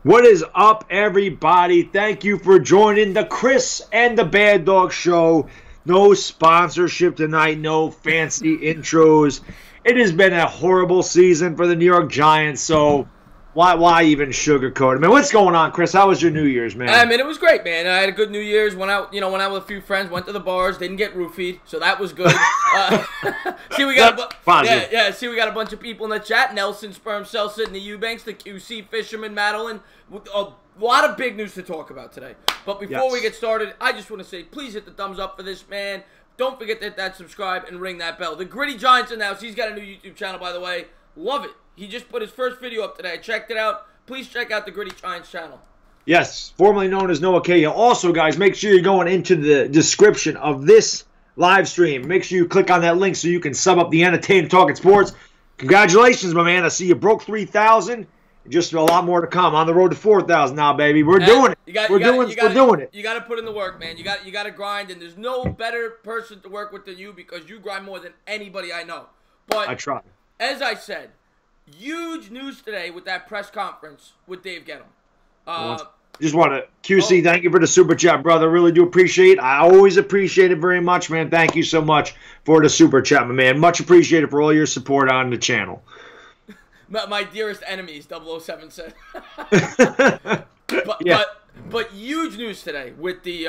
What is up, everybody? Thank you for joining the Chris and the Bad Dog Show. No sponsorship tonight, no fancy intros. It has been a horrible season for the New York Giants, so why even sugarcoat it? Man, what's going on, Chris? How was your New Year's, man? I mean, it was great, man. I had a good New Year's. Went out with a few friends. Went to the bars. Didn't get roofied, so that was good. See, we got See, we got a bunch of people in the chat. Nelson, Sperm Cell, Sydney Eubanks, the QC Fisherman, Madeline. A lot of big news to talk about today. But before we get started, I just want to say, please hit the thumbs up for this man. Don't forget to hit that subscribe and ring that bell. The Gritty Giants announced he's got a new YouTube channel, by the way. Love it. He just put his first video up today. I checked it out. Please check out the Gritty Giants channel. Yes, formerly known as Noah K. Also, guys, make sure you're going into the description of this live stream. Make sure you click on that link so you can sub up the Entertainah Talkin Sports. Congratulations, my man. I see you broke 3,000. Just a lot more to come. On the road to 4,000 now, baby. We're doing it. We're doing it. You got to put in the work, man. You got to grind, and there's no better person to work with than you because you grind more than anybody I know. But I try. As I said, huge news today with that press conference with Dave Gettleman. Just want to, QC, thank you for the super chat, brother. Really do appreciate it. I always appreciate it very much, man. Thank you so much for the super chat, my man. Much appreciated for all your support on the channel. My dearest enemies, 007 said. Yeah. But huge news today with the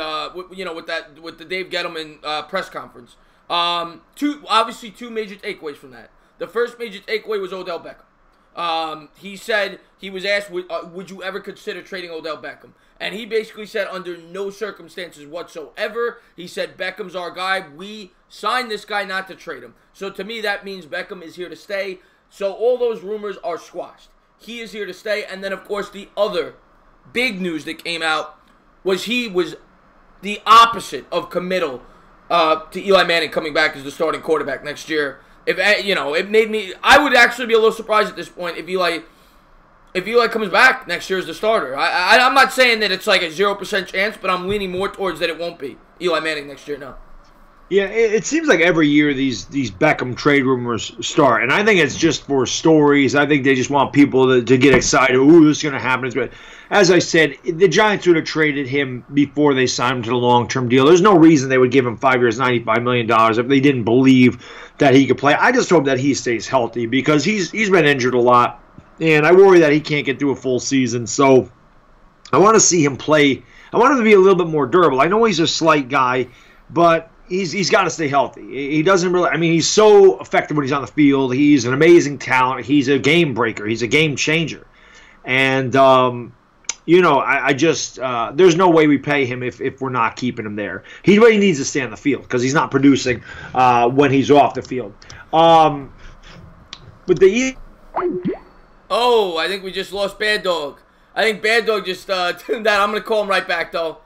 with the Dave Gettleman press conference. Obviously two major takeaways from that. The first major takeaway was Odell Beckham. He said he was asked, would you ever consider trading Odell Beckham? And he basically said under no circumstances whatsoever. He said Beckham's our guy. We signed this guy not to trade him. So to me that means Beckham is here to stay. So all those rumors are squashed. He is here to stay. And then, of course, the other big news that came out was he was the opposite of committal to Eli Manning coming back as the starting quarterback next year. It made me. I would actually be a little surprised at this point if Eli comes back next year as the starter. I'm not saying that it's like a 0% chance, but I'm leaning more towards that it won't be Eli Manning next year now. Yeah, it seems like every year these Beckham trade rumors start, and I think it's just for stories. I think they just want people to get excited. Ooh, this is going to happen. But as I said, the Giants would have traded him before they signed him to the long-term deal. There's no reason they would give him 5 years, $95 million if they didn't believe that he could play. I just hope that he stays healthy because he's been injured a lot, and I worry that he can't get through a full season. So I want to see him play. I want him to be a little bit more durable. I know he's a slight guy, but he's got to stay healthy. He doesn't really. I mean, he's so effective when he's on the field. He's an amazing talent. He's a game breaker. He's a game changer. And I just there's no way we pay him if we're not keeping him there. He really needs to stay on the field because he's not producing when he's off the field. But Oh, I think we just lost Bad Dog. I think Bad Dog just tuned out. I'm gonna call him right back though.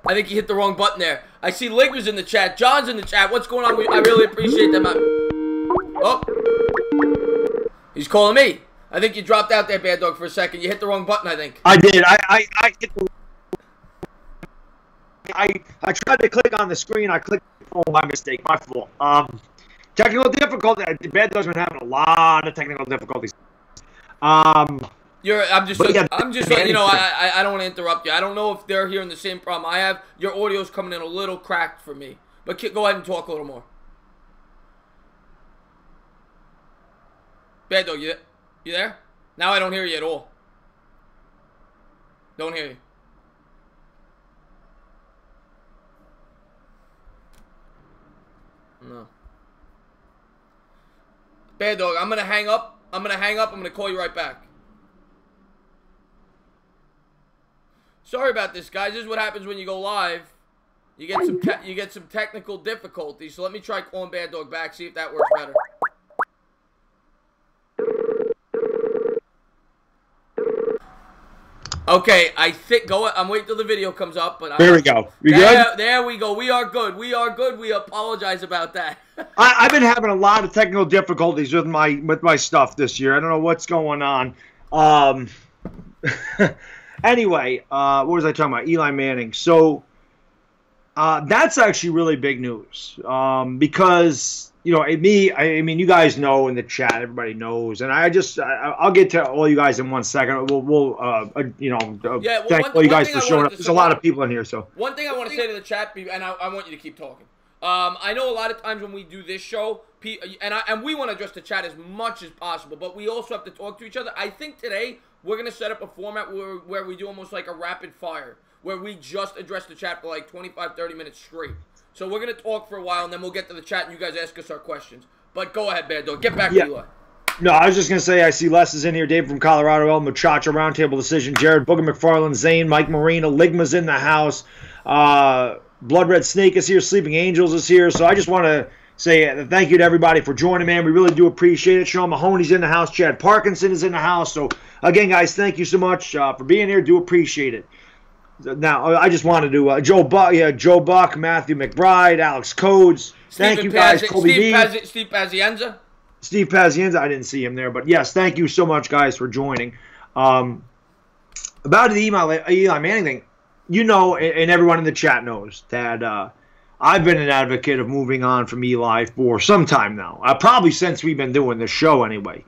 I think he hit the wrong button there. I see Liggers in the chat. John's in the chat. What's going on? I really appreciate that, man. Oh. He's calling me. I think you dropped out there, Bad Dog, for a second. You hit the wrong button, I think. I did. I tried to click on the screen. I clicked on my mistake. My fault. Technical difficulty. Bad Dog's been having a lot of technical difficulties. I'm just letting you know, I don't want to interrupt you. I don't know if they're hearing the same problem I have. Your audio's coming in a little cracked for me. But go ahead and talk a little more. Bad Dog, you there? Now I don't hear you at all. Don't hear you. No. Bad Dog, I'm going to hang up. I'm going to call you right back. Sorry about this, guys. This is what happens when you go live. You get some technical difficulties. So let me try calling Bad Dog back, see if that works better. Okay, I think I'm waiting till the video comes up, but there we go. You good? There we go. We are good. We are good. We apologize about that. I've been having a lot of technical difficulties with my stuff this year. I don't know what's going on. Anyway, what was I talking about? Eli Manning. So That's actually really big news because, I mean, you guys know in the chat, everybody knows, and I'll get to all you guys in 1 second. Thank all you guys for showing up. There's a lot of people in here, so. One thing I want to say to the chat, and I want you to keep talking. I know a lot of times when we do this show, and we want to address the chat as much as possible, but we also have to talk to each other. I think today we're going to set up a format where we do almost like a rapid fire, where we just address the chat for like 25, 30 minutes straight. So we're going to talk for a while, and then we'll get to the chat, and you guys ask us our questions. But go ahead, Baddog. Get back to Eli. No, I was just going to say, I see Les is in here, Dave from Colorado, El Muchacho, Roundtable Decision, Jared, Booger McFarland, Zane, Mike Marina, Ligma's in the house, Blood Red Snake is here, Sleeping Angels is here. So I just want to say thank you to everybody for joining, man. We really do appreciate it. Sean Mahoney's in the house. Chad Parkinson is in the house. So, again, guys, thank you so much for being here. Do appreciate it. Now, I just wanted to Joe Buck, Matthew McBride, Alex Codes. Thank you, guys. Steve Pazienza. Steve Pazienza. I didn't see him there. But, yes, thank you so much, guys, for joining. About the Eli Manning thing, and everyone in the chat knows that I've been an advocate of moving on from Eli for some time now. Probably since we've been doing this show anyway.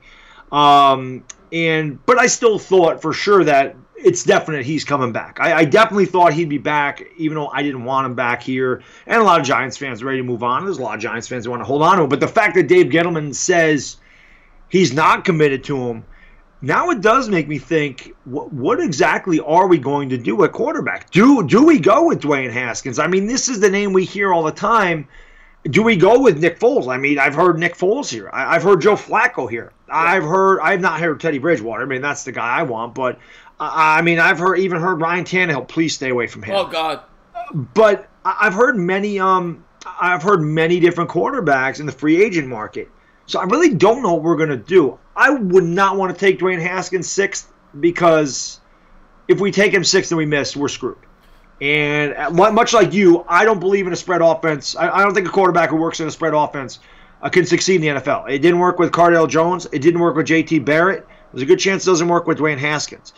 But I still thought for sure that it's definite he's coming back. I definitely thought he'd be back, even though I didn't want him back here. And a lot of Giants fans are ready to move on. There's a lot of Giants fans who want to hold on to him. But the fact that Dave Gettleman says he's not committed to him, now it does make me think, what exactly are we going to do at quarterback? Do we go with Dwayne Haskins? I mean, this is the name we hear all the time. Do we go with Nick Foles? I mean, I've heard Nick Foles here. I've heard Joe Flacco here. Yeah. I've not heard Teddy Bridgewater. I mean, that's the guy I want. But, I've even heard Ryan Tannehill. Please stay away from him. Oh, God. But I've heard many different quarterbacks in the free agent market. So I really don't know what we're going to do. I would not want to take Dwayne Haskins 6th because if we take him 6th and we miss, we're screwed. And much like you, I don't believe in a spread offense. I don't think a quarterback who works in a spread offense can succeed in the NFL. It didn't work with Cardale Jones. It didn't work with J.T. Barrett. There's a good chance it doesn't work with Dwayne Haskins.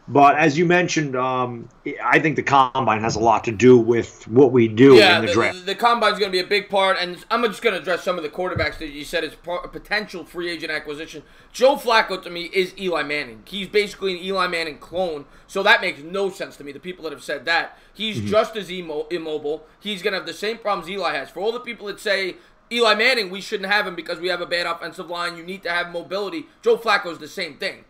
But as you mentioned, I think the Combine has a lot to do with what we do in the draft. The Combine is going to be a big part, and I'm just going to address some of the quarterbacks that you said as a potential free agent acquisition. Joe Flacco, to me, is Eli Manning. He's basically an Eli Manning clone, so that makes no sense to me, the people that have said that. He's just as immobile. He's going to have the same problems Eli has. For all the people that say, Eli Manning, we shouldn't have him because we have a bad offensive line, you need to have mobility, Joe Flacco is the same thing.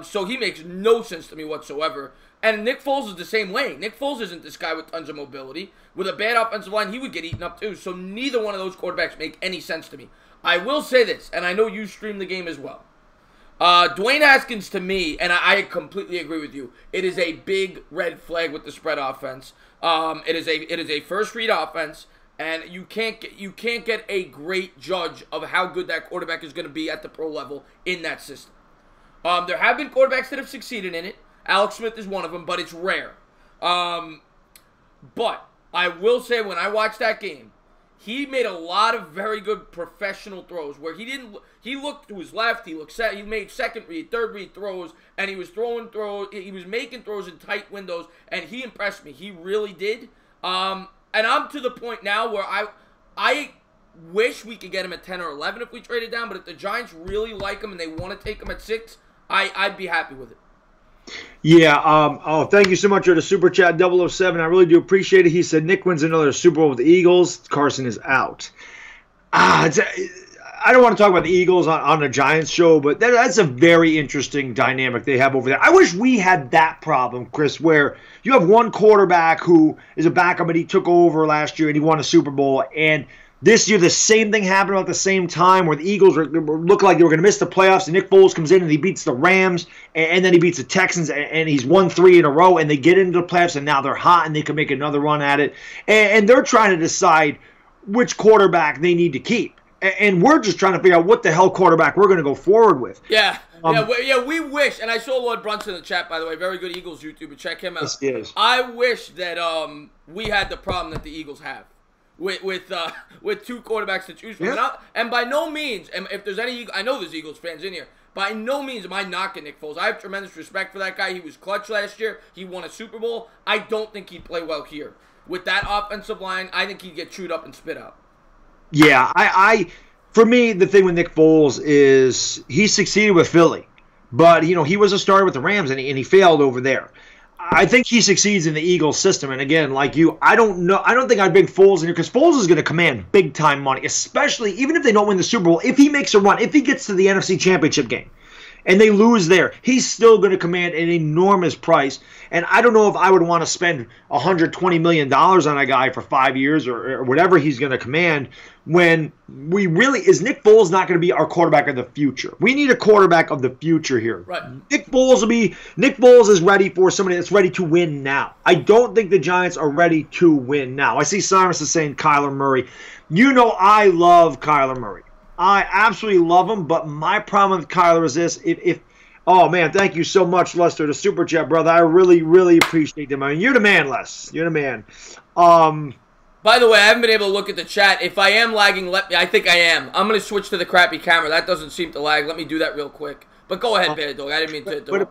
So he makes no sense to me whatsoever. And Nick Foles is the same way. Nick Foles isn't this guy with tons of mobility. With a bad offensive line, he would get eaten up too. So neither one of those quarterbacks make any sense to me. I will say this, and I know you stream the game as well. Dwayne Haskins, to me, and I completely agree with you, it is a big red flag with the spread offense. It is a first read offense, and you can't get a great judge of how good that quarterback is going to be at the pro level in that system. There have been quarterbacks that have succeeded in it. Alex Smith is one of them, but it's rare. But I will say, when I watched that game, he made a lot of very good professional throws where he looked to his left, he made second read, third read throws, and he was making throws in tight windows, and he impressed me. He really did. And I'm to the point now where I wish we could get him at 10 or 11 if we traded down, but if the Giants really like him and they want to take him at 6, I'd be happy with it. Yeah. Thank you so much for the Super Chat 007. I really do appreciate it. He said Nick wins another Super Bowl with the Eagles. Carson is out. I don't want to talk about the Eagles on the Giants show, but that's a very interesting dynamic they have over there. I wish we had that problem, Chris, where you have one quarterback who is a backup, but he took over last year and he won a Super Bowl, and this year, the same thing happened at the same time where the Eagles looked like they were going to miss the playoffs, and Nick Foles comes in and he beats the Rams, and then he beats the Texans, and he's won 3 in a row, and they get into the playoffs, and now they're hot, and they can make another run at it. And they're trying to decide which quarterback they need to keep. And we're just trying to figure out what the hell quarterback we're going to go forward with. Yeah. We wish, and I saw Lord Brunson in the chat, by the way, very good Eagles YouTuber, check him out. Yes, he is. I wish that we had the problem that the Eagles have. With 2 quarterbacks to choose from. Yeah. And by no means, and if there's any, I know there's Eagles fans in here, By no means am I knocking Nick Foles. I have tremendous respect for that guy. He was clutch last year. He won a Super Bowl. I don't think he'd play well here. With that offensive line, I think he'd get chewed up and spit out. Yeah, for me, the thing with Nick Foles is he succeeded with Philly. But, he was a starter with the Rams, and he failed over there. I think he succeeds in the Eagles system. And, again, like you, I don't think I'd bring Foles in here because Foles is going to command big-time money, especially even if they don't win the Super Bowl. If he makes a run, if he gets to the NFC Championship game, and they lose there, he's still going to command an enormous price. And I don't know if I would want to spend $120 million on a guy for 5 years or whatever he's going to command when is Nick Foles not going to be our quarterback of the future? We need a quarterback of the future here. Right. Nick Foles is ready for somebody that's ready to win now. I don't think the Giants are ready to win now. I see Cyrus is saying Kyler Murray. I love Kyler Murray. I absolutely love him, but my problem with Kyler is this. Oh, man, thank you so much, Lester, the Super Chat, brother. I really, really appreciate them. I mean, you're the man, Les. You're the man. By the way, I haven't been able to look at the chat. If I am lagging, I think I am. I'm going to switch to the crappy camera. That doesn't seem to lag. Let me do that real quick. But go ahead, Baddog. I didn't mean to. But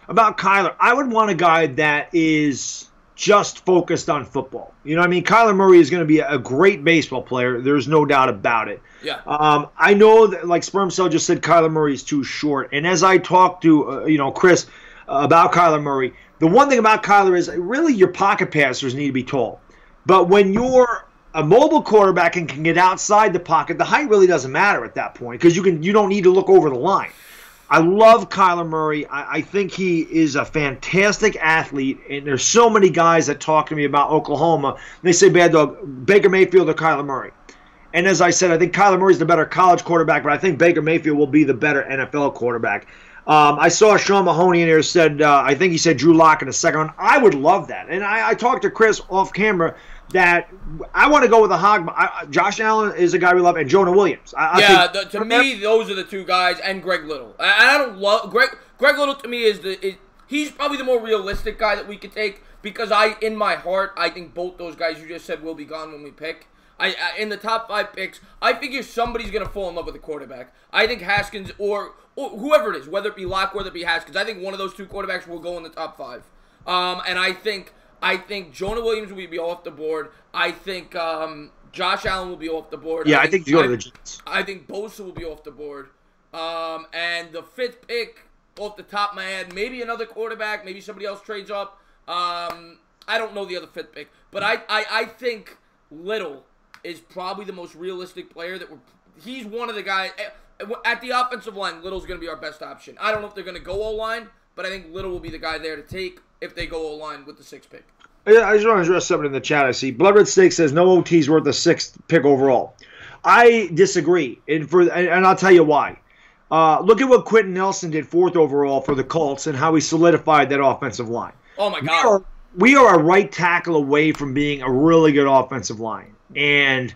about Kyler, I would want a guy that is just focused on football. You know what I mean? Kyler Murray is going to be a great baseball player. There's no doubt about it. Yeah. I know that, like Sperm Cell just said, Kyler Murray is too short. And as I talked to, Chris about Kyler Murray, the one thing about Kyler is really your pocket passers need to be tall. But when you're a mobile quarterback and can get outside the pocket, the height really doesn't matter at that point because you don't need to look over the line. I love Kyler Murray. I think he is a fantastic athlete, and there's so many guys that talk to me about Oklahoma. They say, Baddog, Baker Mayfield or Kyler Murray. And as I said, I think Kyler Murray's the better college quarterback, but I think Baker Mayfield will be the better NFL quarterback. I saw Sean Mahoney in there said, I think he said Drew Lock in the second round. I would love that. And I talked to Chris off camera that I want to go with a hog. Josh Allen is a guy we love, and Jonah Williams. To me, those are the two guys, and Greg Little. I don't love Greg Little. To me, he's probably the more realistic guy that we could take because in my heart, I think both those guys you just said will be gone when we pick. In the top 5 picks, I figure somebody's going to fall in love with a quarterback. I think Haskins or whoever it is, whether it be Locke, whether it be Haskins, I think one of those two quarterbacks will go in the top 5. And I think Jonah Williams will be off the board. I think Josh Allen will be off the board. Yeah, I think you go to the Jets. I think Bosa will be off the board. And the 5th pick, off the top of my head, maybe another quarterback, maybe somebody else trades up. I don't know the other 5th pick. But I think Little is probably the most realistic player he's one of the guys at the offensive line. Little's going to be our best option. I don't know if they're going to go O-line, but I think Little will be the guy there to take if they go O-line with the 6th pick. I just want to address something in the chat. I see Blood Red Steak says no OT's worth the 6th pick overall. I disagree, and I'll tell you why. Look at what Quentin Nelson did 4th overall for the Colts and how he solidified that offensive line. Oh my God! We are a right tackle away from being a really good offensive line. And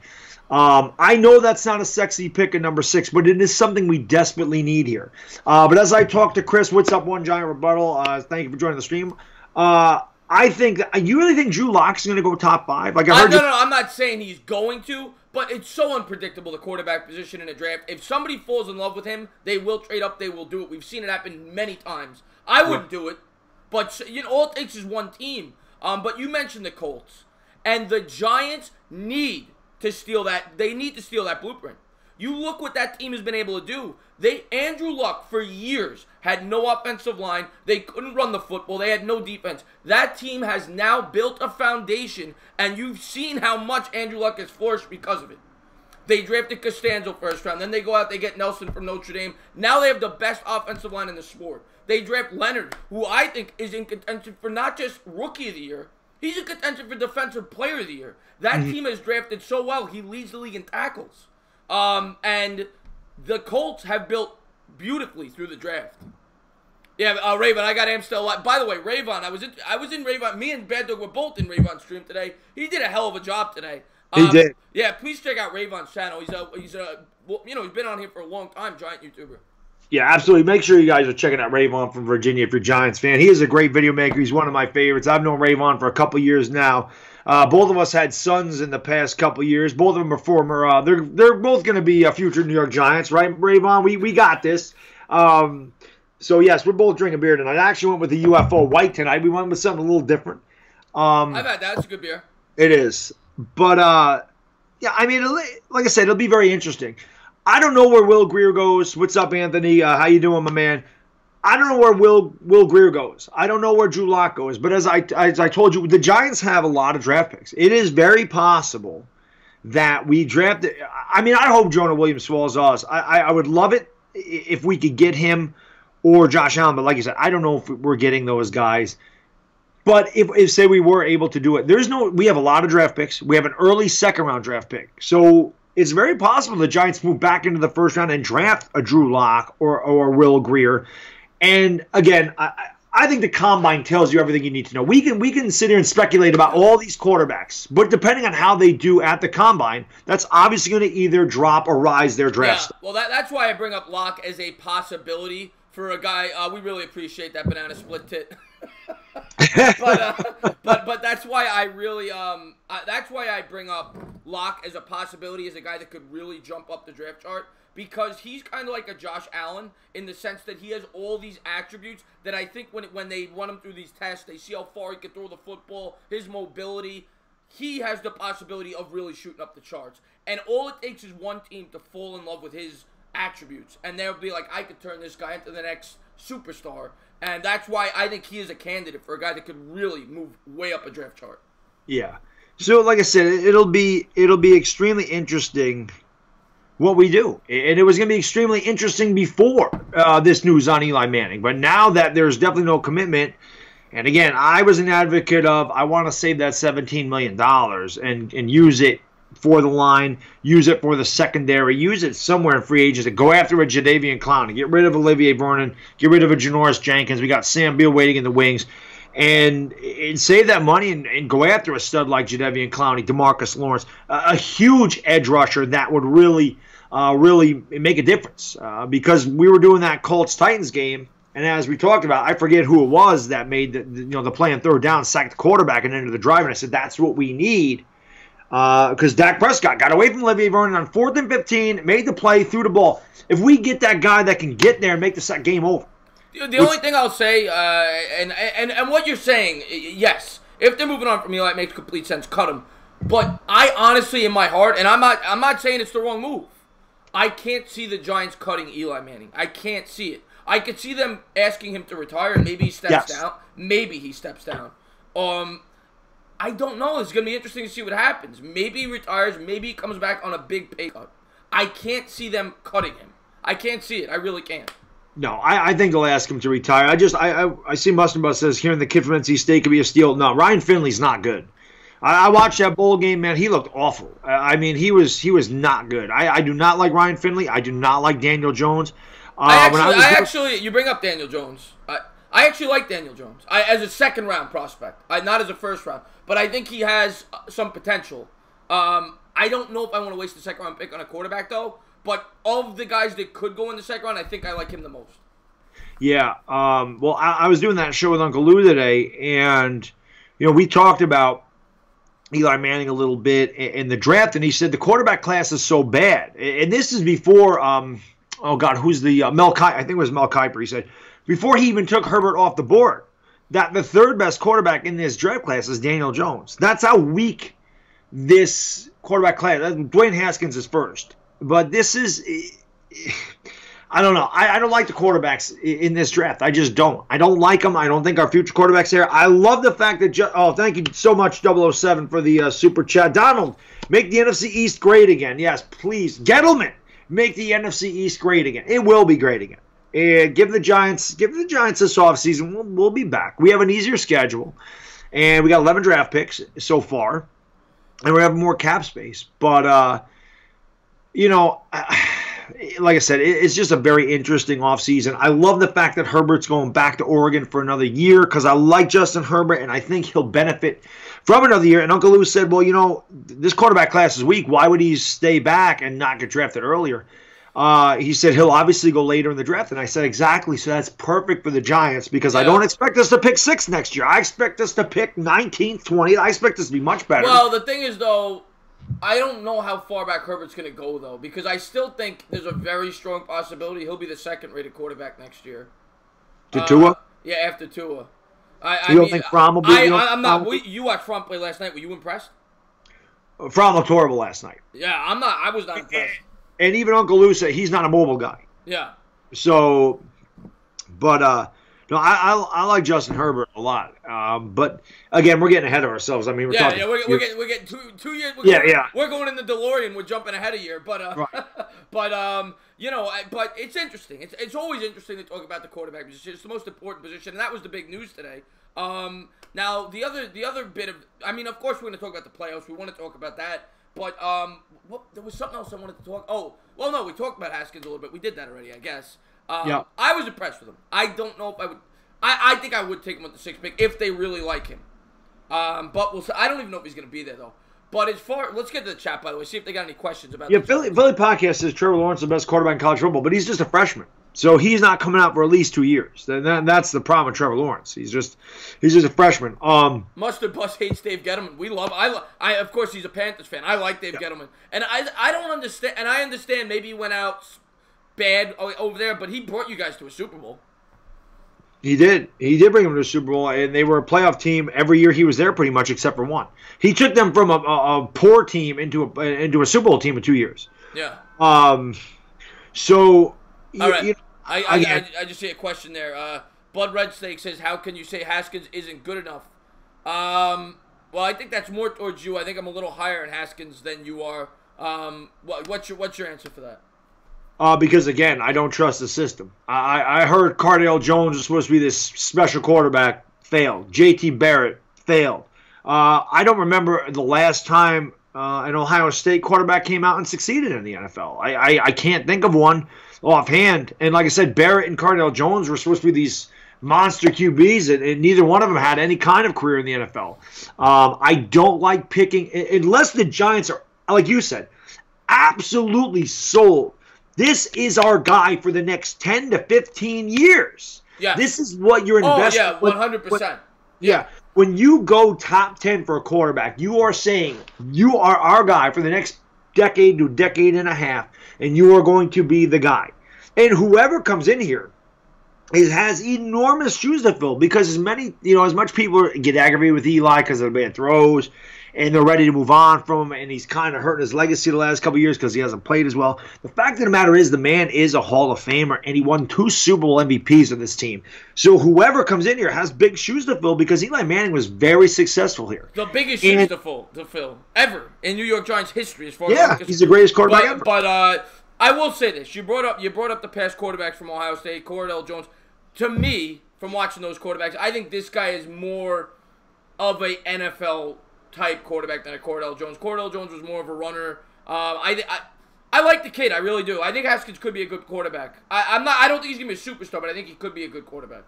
I know that's not a sexy pick at number 6, but it is something we desperately need here. But as I talked to Chris, what's up, One Giant Rebuttal? Thank you for joining the stream. I think you really think Drew Lock's going to go top 5? Like No, I'm not saying he's going to, but it's so unpredictable, the quarterback position in a draft. If somebody falls in love with him, they will trade up. They will do it. We've seen it happen many times. I wouldn't do it, but all it takes is one team. But you mentioned the Colts. And the Giants need to steal that. They need to steal that blueprint. You look what that team has been able to do. Andrew Luck, for years, had no offensive line. They couldn't run the football. They had no defense. That team has now built a foundation, and you've seen how much Andrew Luck has flourished because of it. They drafted Costanzo first round. Then they go out, they get Nelson from Notre Dame. Now they have the best offensive line in the sport. They draft Leonard, who I think is in contention for not just Rookie of the Year, he's in contention for Defensive Player of the Year. That team has drafted so well, he leads the league in tackles. And the Colts have built beautifully through the draft. Yeah, Raven, I got Amstel. By the way, Ravon, I was in Ravon. Me and Baddog were both in Ravon's stream today. He did a hell of a job today. He did. Yeah, please check out Ravon's channel. He's been on here for a long time, giant YouTuber. Yeah, absolutely. Make sure you guys are checking out Ravon from Virginia if you're a Giants fan. He is a great video maker. He's one of my favorites. I've known Ravon for a couple years now. Both of us had sons in the past couple years. Both of them are former. They're both going to be future New York Giants, right, Ravon? We got this. So yes, we're both drinking beer tonight. I actually went with the UFO White tonight. We went with something a little different. I've had that. It's a good beer. It is, but yeah, I mean, like I said, it'll be very interesting. I don't know where Will Greer goes. What's up, Anthony? How you doing, my man? I don't know where Will Greer goes. I don't know where Drew Lock goes. But as I told you, the Giants have a lot of draft picks. It is very possible that we draft. I mean, I hope Jonah Williams swallows us. I would love it if we could get him or Josh Allen. But like you said, I don't know if we're getting those guys. But if say we were able to do it, we have a lot of draft picks. We have an early second-round draft pick. So it's very possible the Giants move back into the first round and draft a Drew Lock or Will Greer. And again, I think the combine tells you everything you need to know. We can sit here and speculate about all these quarterbacks, but depending on how they do at the combine, that's obviously going to either drop or rise their draft. Yeah, well, that's why I bring up Lock as a possibility for a guy. We really appreciate that banana split tit. but that's why I really that's why I bring up Lock as a possibility, as a guy that could really jump up the draft chart, because he's kind of like a Josh Allen in the sense that he has all these attributes that I think when they run him through these tests, they see how far he can throw the football, his mobility. He has the possibility of really shooting up the charts, and all it takes is one team to fall in love with his attributes, and they'll be like, I could turn this guy into the next superstar. And that's why I think he is a candidate for a guy that could really move way up a draft chart. Yeah. So, like I said, it'll be extremely interesting what we do. And it was going to be extremely interesting before this news on Eli Manning. But now that there's definitely no commitment, and again, I was an advocate of, I want to save that $17 million and use it for the line, use it for the secondary, use it somewhere in free agency. Go after a Jadeveon Clowney, get rid of Olivier Vernon, get rid of a Janoris Jenkins. We got Sam Beal waiting in the wings, and save that money and go after a stud like Jadeveon Clowney, DeMarcus Lawrence, a huge edge rusher that would really make a difference. Because we were doing that Colts-Titans game, and as we talked about, I forget who it was that made the play on third down, sacked the quarterback, and ended the drive, and I said that's what we need. Because Dak Prescott got away from Olivier Vernon on 4th and 15, made the play, threw the ball. If we get that guy that can get there and make the game over. The only thing I'll say, and what you're saying, yes, if they're moving on from Eli, it makes complete sense. Cut him. But I honestly, in my heart, and I'm not saying it's the wrong move, I can't see the Giants cutting Eli Manning. I can't see it. I could see them asking him to retire, and maybe he steps down. Maybe he steps down. I don't know. It's going to be interesting to see what happens. Maybe he retires. Maybe he comes back on a big pay cut. I can't see them cutting him. I can't see it. I really can't. No, I think they'll ask him to retire. I see Mustard Bus says, hearing the kid from NC State could be a steal. No, Ryan Finley's not good. I watched that bowl game, man. He looked awful. I mean, he was not good. I do not like Ryan Finley. I do not like Daniel Jones. You bring up Daniel Jones. I actually like Daniel Jones as a second-round prospect, not as a first-round. But I think he has some potential. I don't know if I want to waste the second-round pick on a quarterback, though. But of the guys that could go in the second round, I think I like him the most. Yeah. Well, I was doing that show with Uncle Lou today, and we talked about Eli Manning a little bit in the draft, and he said the quarterback class is so bad. And this is before, who's the Mel Kiper? I think it was Mel Kiper. He said before he even took Herbert off the board, that the third best quarterback in this draft class is Daniel Jones. That's how weak this quarterback class. Dwayne Haskins is first, but this is. I don't know. I don't like the quarterbacks in this draft. I just don't. I don't like them. I don't think our future quarterbacks here. I love the fact that thank you so much, 007, for the super chat. Donald, make the NFC East great again. Yes, please. Gettleman, make the NFC East great again. It will be great again. Give the Giants this offseason. We'll be back. We have an easier schedule, and we got 11 draft picks so far, and we have more cap space. But like I said, it's just a very interesting offseason. I love the fact that Herbert's going back to Oregon for another year because I like Justin Herbert, and I think he'll benefit from another year. And Uncle Lou said, well, this quarterback class is weak. Why would he stay back and not get drafted earlier? He said he'll obviously go later in the draft. And I said, exactly. So that's perfect for the Giants because I don't expect us to pick 6th next year. I expect us to pick 19th, 20th. I expect us to be much better. Well, the thing is, though, I don't know how far back Herbert's going to go, though, because I still think there's a very strong possibility he'll be the second-rated quarterback next year. To Tua? Yeah, after Tua. You don't think Fromm will be? I'm not. You watched Fromm play last night. Were you impressed? Fromm looked horrible last night. Yeah, I'm not. I was not impressed. And even Uncle Lou said he's not a mobile guy. Yeah. So, but no, I like Justin Herbert a lot. But again, we're getting ahead of ourselves. I mean, we're talking. Yeah, we're getting 2 years. We're going in the DeLorean. We're jumping ahead a year, but right. but but it's interesting. It's always interesting to talk about the quarterback position. It's the most important position, and that was the big news today. Now the other bit of, I mean, of course we're going to talk about the playoffs. We want to talk about that, but there was something else I wanted to talk. Oh, well, no, we talked about Haskins a little bit. We did that already, I guess. Yeah. I was impressed with him. I don't know if I would. I think I would take him with the 6th pick if they really like him. But we'll see. I don't even know if he's going to be there though. But let's get to the chat, by the way. See if they got any questions about. Yeah, Philly Podcast says Trevor Lawrence is the best quarterback in college football, but he's just a freshman, so he's not coming out for at least 2 years. That's the problem with Trevor Lawrence. He's just a freshman. Mustard Bus hates Dave Gettleman. We love. I of course he's a Panthers fan. I like Dave Gettleman, and I don't understand. And I understand maybe he went out bad over there, but he brought you guys to a Super Bowl. He did. He did bring them to the Super Bowl, and they were a playoff team every year he was there, pretty much, except for one. He took them from a poor team into a Super Bowl team in 2 years. Yeah. So. All right. I just see a question there. Blood Red Snake says, "How can you say Haskins isn't good enough?" Well, I think that's more towards you. I think I'm a little higher in Haskins than you are. What's your answer for that? Because, again, I don't trust the system. I heard Cardale Jones was supposed to be this special quarterback. Failed. J.T. Barrett failed. I don't remember the last time an Ohio State quarterback came out and succeeded in the NFL. I can't think of one offhand. And like I said, Barrett and Cardale Jones were supposed to be these monster QBs, and neither one of them had any kind of career in the NFL. I don't like picking, unless the Giants are, like you said, absolutely sold. This is our guy for the next 10 to 15 years. Yeah. This is what you're investing. Oh, yeah, 100%. Yeah. When you go top 10 for a quarterback, you are saying you are our guy for the next decade to decade and a half, and you are going to be the guy. And whoever comes in here has enormous shoes to fill, because as much people get aggravated with Eli because of the bad throws, and they're ready to move on from him, and he's kind of hurting his legacy the last couple of years because he hasn't played as well. The fact of the matter is the man is a Hall of Famer, and he won 2 Super Bowl MVPs on this team. So whoever comes in here has big shoes to fill, because Eli Manning was very successul here. The biggest shoes to fill ever in New York Giants history, as far as he's the greatest quarterback ever. But I will say this: you brought up the past quarterbacks from Ohio State, Cardale Jones. To me, from watching those quarterbacks, I think this guy is more of a NFL type quarterback than a Cardale Jones. Cardale Jones was more of a runner. I like the kid. I really do. I think Haskins could be a good quarterback. I don't think he's gonna be a superstar, but I think he could be a good quarterback.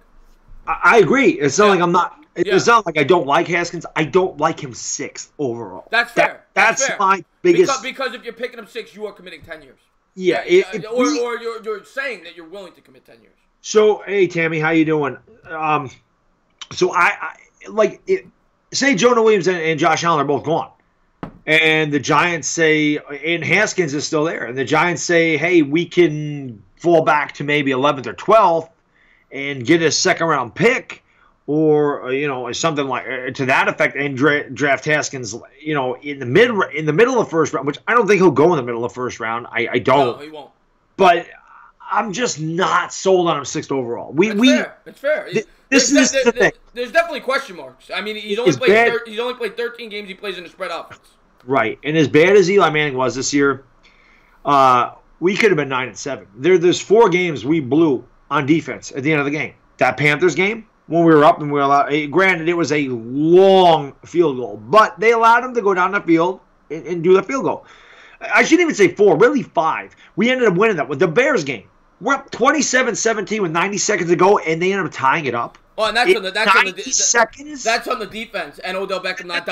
I agree. It's not like I'm not. It's not like I don't like Haskins. I don't like him 6th overall. That's fair. That's fair. My biggest. Because if you're picking him 6, you are committing 10 years. Yeah. Or you're saying that you're willing to commit 10 years. So, hey, Tammy, how you doing? So I like it. Say Jonah Williams and Josh Allen are both gone, and the Giants say, and Haskins is still there, and the Giants say, hey, we can fall back to maybe 11th or 12th and get a 2nd-round pick, or something like to that effect, and draft Haskins, in the middle of the 1st round, which I don't think he'll go in the middle of the 1st round. I don't. No, he won't. But I'm just not sold on him 6th overall. It's fair. This is the thing. There's definitely question marks. I mean, he's only played 13 games. He plays in a spread offense. Right, and as bad as Eli Manning was this year, we could have been 9-7. There's 4 games we blew on defense at the end of the game. That Panthers game, when we were up and we were allowed. Granted, it was a long field goal, but they allowed him to go down the field and do the field goal. I shouldn't even say 4, really 5. We ended up winning that with the Bears game. We're up 27-17 with 90 seconds to go, and they ended up tying it up. Oh, and that's on the seconds. That's on the defense, and Odell Beckham not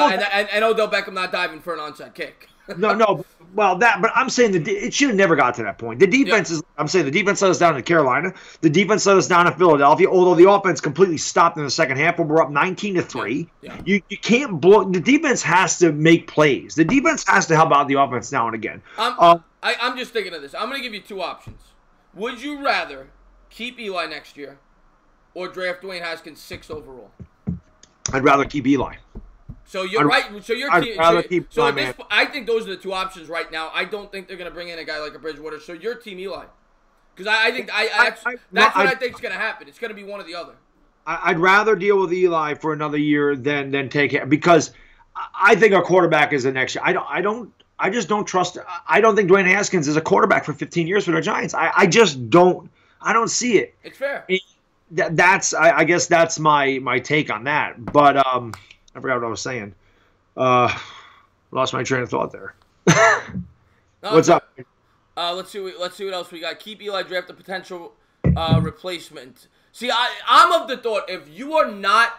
diving for an onside kick. No. Well, but I'm saying it should have never got to that point. The defense is. I'm saying the defense let us down in Carolina. The defense let us down in Philadelphia. Although the offense completely stopped in the second half, when we're up 19-3. Yeah. You can't blow. The defense has to make plays. The defense has to help out the offense now and again. I'm just thinking of this. I'm going to give you two options. Would you rather keep Eli next year or draft Dwayne Haskins 6th overall? I'd rather keep Eli. So you're right. So your team. I think those are the two options right now. I don't think they're going to bring in a guy like a Bridgewater. So your team, Eli, because I think that's what I think is going to happen. It's going to be one or the other. I'd rather deal with Eli for another year than take it, because I think our quarterback is the next year. I just don't trust. I don't think Dwayne Haskins is a quarterback for 15 years for the Giants. I just don't. I don't see it. It's fair. I guess that's my take on that. But I forgot what I was saying. Lost my train of thought there. What's up? Let's see what else we got. Keep Eli, draft a potential replacement. See, I'm of the thought if you are not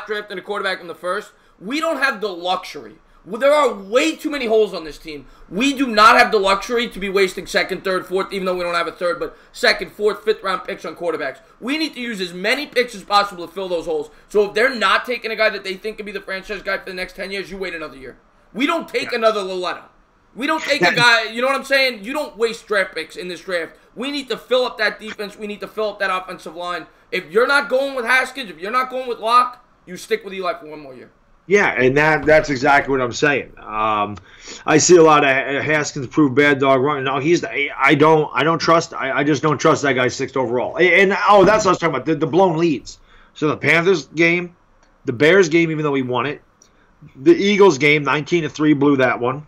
drafting a quarterback in the first, we don't have the luxury. There are way too many holes on this team. We do not have the luxury to be wasting second, third, fourth, even though we don't have a third, but second, fourth, fifth round picks on quarterbacks. We need to use as many picks as possible to fill those holes. So if they're not taking a guy that they think can be the franchise guy for the next 10 years, you wait another year. We don't take another Loletta. We don't take a guy, you know what I'm saying? You don't waste draft picks in this draft. We need to fill up that defense. We need to fill up that offensive line. If you're not going with Haskins, if you're not going with Locke, you stick with Eli for one more year. Yeah, and that's exactly what I'm saying. I see a lot of Haskins proved Baddog running. No, I don't trust. I just don't trust that guy 6th overall. And that's what I was talking about. The blown leads. So the Panthers game, the Bears game, even though we won it, the Eagles game, 19-3, blew that one.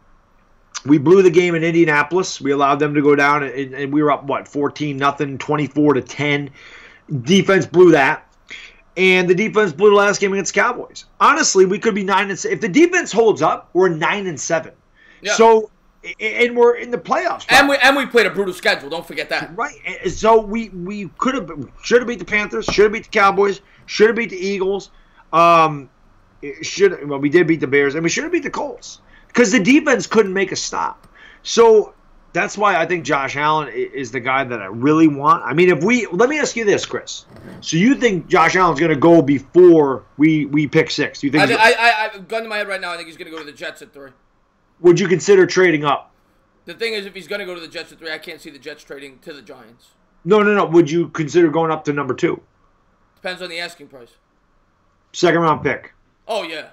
We blew the game in Indianapolis. We allowed them to go down, and we were up 14-0, 24-10. Defense blew that. And the defense blew the last game against Cowboys. Honestly, we could be 9-7. If the defense holds up, we're 9-7. Yeah. So, and we're in the playoffs. Right? And we played a brutal schedule. Don't forget that. Right. So we should have beat the Panthers. Should have beat the Cowboys. Should have beat the Eagles. We did beat the Bears, and we should have beat the Colts because the defense couldn't make a stop. So that's why I think Josh Allen is the guy that I really want. I mean, let me ask you this, Chris. So you think Josh Allen's going to go before we pick 6? You think? Gun to my head right now, I think he's going to go to the Jets at 3. Would you consider trading up? The thing is, if he's going to go to the Jets at 3, I can't see the Jets trading to the Giants. No. Would you consider going up to number 2? Depends on the asking price. 2nd round pick. Oh yeah.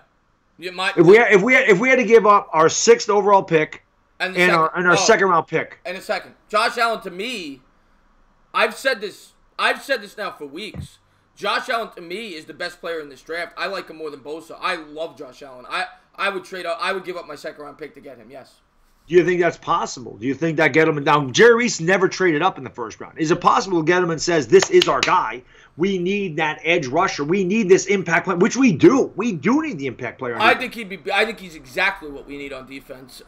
If we had to give up our 6th overall pick. And our 2nd round pick. And a second. Josh Allen, to me, I've said this now for weeks. Josh Allen, to me, is the best player in this draft. I like him more than Bosa. I love Josh Allen. I would trade up. I would give up my 2nd round pick to get him, yes. Do you think that's possible? Do you think that get him down? Jerry Reese never traded up in the 1st round. Is it possible to get him and says, this is our guy? We need that edge rusher. We need this impact player, which we do. We do need the impact player. I think he's exactly what we need on defense.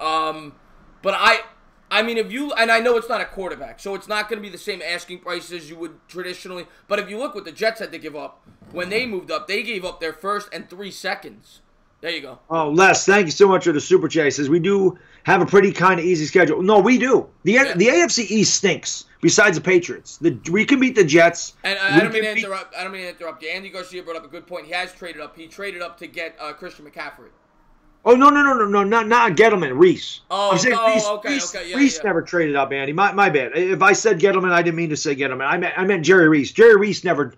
But I mean, and I know it's not a quarterback, so it's not going to be the same asking prices as you would traditionally. But if you look what the Jets had to give up when they moved up, they gave up their 1st and 3 seconds. There you go. Oh, Les, thank you so much for the super chat. He says we do have a pretty kind of easy schedule. No, we do. The AFC East stinks. Besides the Patriots, we can beat the Jets. And I don't mean to interrupt you. Andy Garcia brought up a good point. He has traded up. He traded up to get Christian McCaffrey. Oh, no, not Gettleman, Reese. Oh, okay. Yeah, Reese never traded up, Andy. My bad. If I said Gettleman, I didn't mean to say Gettleman. I meant Jerry Reese. Jerry Reese never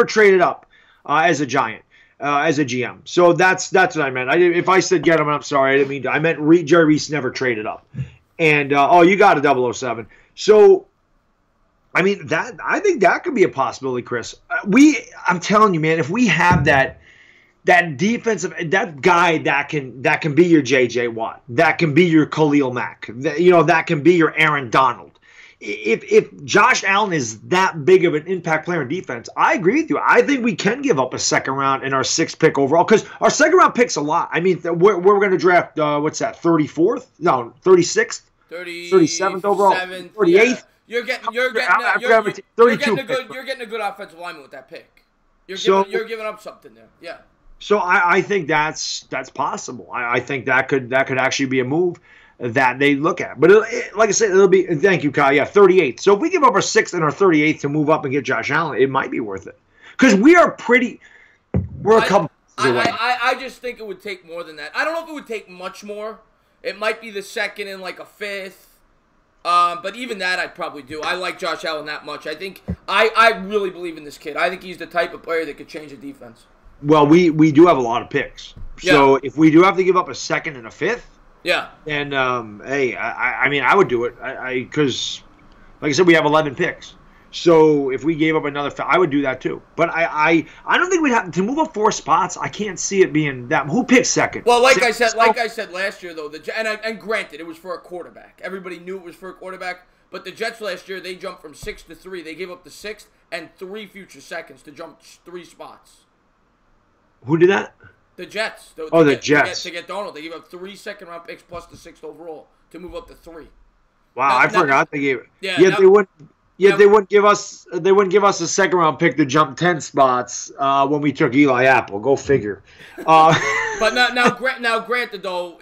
traded up as a Giant, as a GM. So that's what I meant. If I said Gettleman, I'm sorry. I didn't mean to. I meant Jerry Reese never traded up. And, you got a 007. So, I mean, I think that could be a possibility, Chris. I'm telling you, man, if we have that defensive, that guy that can be your J.J. Watt, that can be your Khalil Mack, that can be your Aaron Donald. If Josh Allen is that big of an impact player in defense, I agree with you. I think we can give up a 2nd round and our 6th pick overall because our 2nd round pick's a lot. I mean, we're going to draft, 34th? No, 36th? 37th overall? 38th? Yeah. You're getting a good offensive lineman with that pick. You're giving up something there. Yeah. So I think that's possible. I think that could actually be a move that they look at. But like I said, it'll be. Thank you, Kyle. Yeah, 38th. So if we give up our 6th and our 38th to move up and get Josh Allen, it might be worth it because we're a couple away. I just think it would take more than that. I don't know if it would take much more. It might be the 2nd and like a 5th. But even that I'd probably do. I like Josh Allen that much. I think I really believe in this kid. I think he's the type of player that could change a defense. Well, we do have a lot of picks. So if we do have to give up a 2nd and a 5th, yeah. then hey, I mean I would do it. Because like I said, we have 11 picks. So if we gave up another, I would do that too. But I don't think we'd have to move up 4 spots. I can't see it being that. Who picked 2nd? Well, like I said last year though, and granted, it was for a quarterback. Everybody knew it was for a quarterback. But the Jets last year, they jumped from 6 to 3. They gave up the 6th and 3 future seconds to jump 3 spots. Who did that? The Jets. The Jets. To get Donald. They gave up 3 second-round picks plus the 6th overall to move up to 3. Wow, I forgot they gave it. Yeah, they wouldn't. Yeah, they wouldn't give us. They wouldn't give us a 2nd-round pick to jump 10 spots when we took Eli Apple. Go figure. But now, granted though,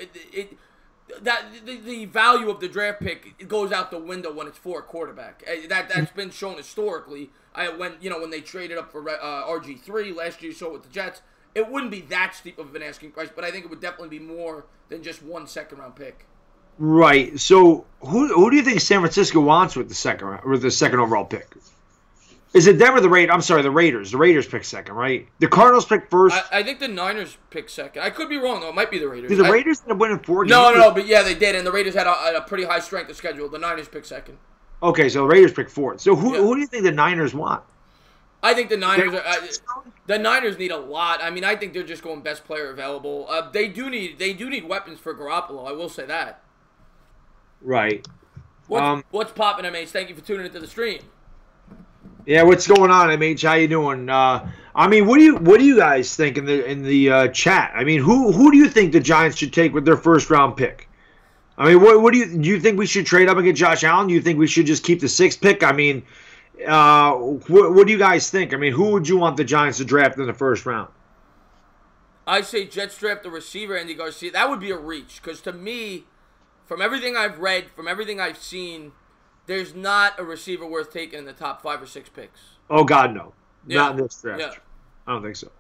the value of the draft pick goes out the window when it's for a quarterback. That's been shown historically. When they traded up for RG3 last year, so with the Jets, it wouldn't be that steep of an asking price, but I think it would definitely be more than just 1 2nd-round pick. Right. So who do you think San Francisco wants with the 2nd overall pick? Is it them or the Raiders? I'm sorry, the Raiders. The Raiders pick 2nd, right? The Cardinals pick 1st. I think the Niners pick 2nd. I could be wrong though. It might be the Raiders. Did the Raiders end up winning 4 games? No, but yeah, they did, and the Raiders had a pretty high strength of schedule. The Niners pick 2nd. Okay, so the Raiders pick 4th. So who do you think the Niners want? I think the Niners need a lot. I mean, I think they're just going best player available. They do need weapons for Garoppolo. I will say that. Right. What's poppin', MH? Thank you for tuning into the stream. Yeah, what's going on, MH? How you doing? I mean, what do you guys think in the chat? I mean, who do you think the Giants should take with their 1st-round pick? I mean, what do you think we should trade up and get Josh Allen? Do you think we should just keep the 6th pick? I mean, what do you guys think? I mean, who would you want the Giants to draft in the 1st round? I say Jets draft the receiver, Andy Garcia. That would be a reach, because to me, from everything I've read, from everything I've seen, there's not a receiver worth taking in the top 5 or 6 picks. Oh, God, no. Yeah. Not in this draft. Yeah. I don't think so.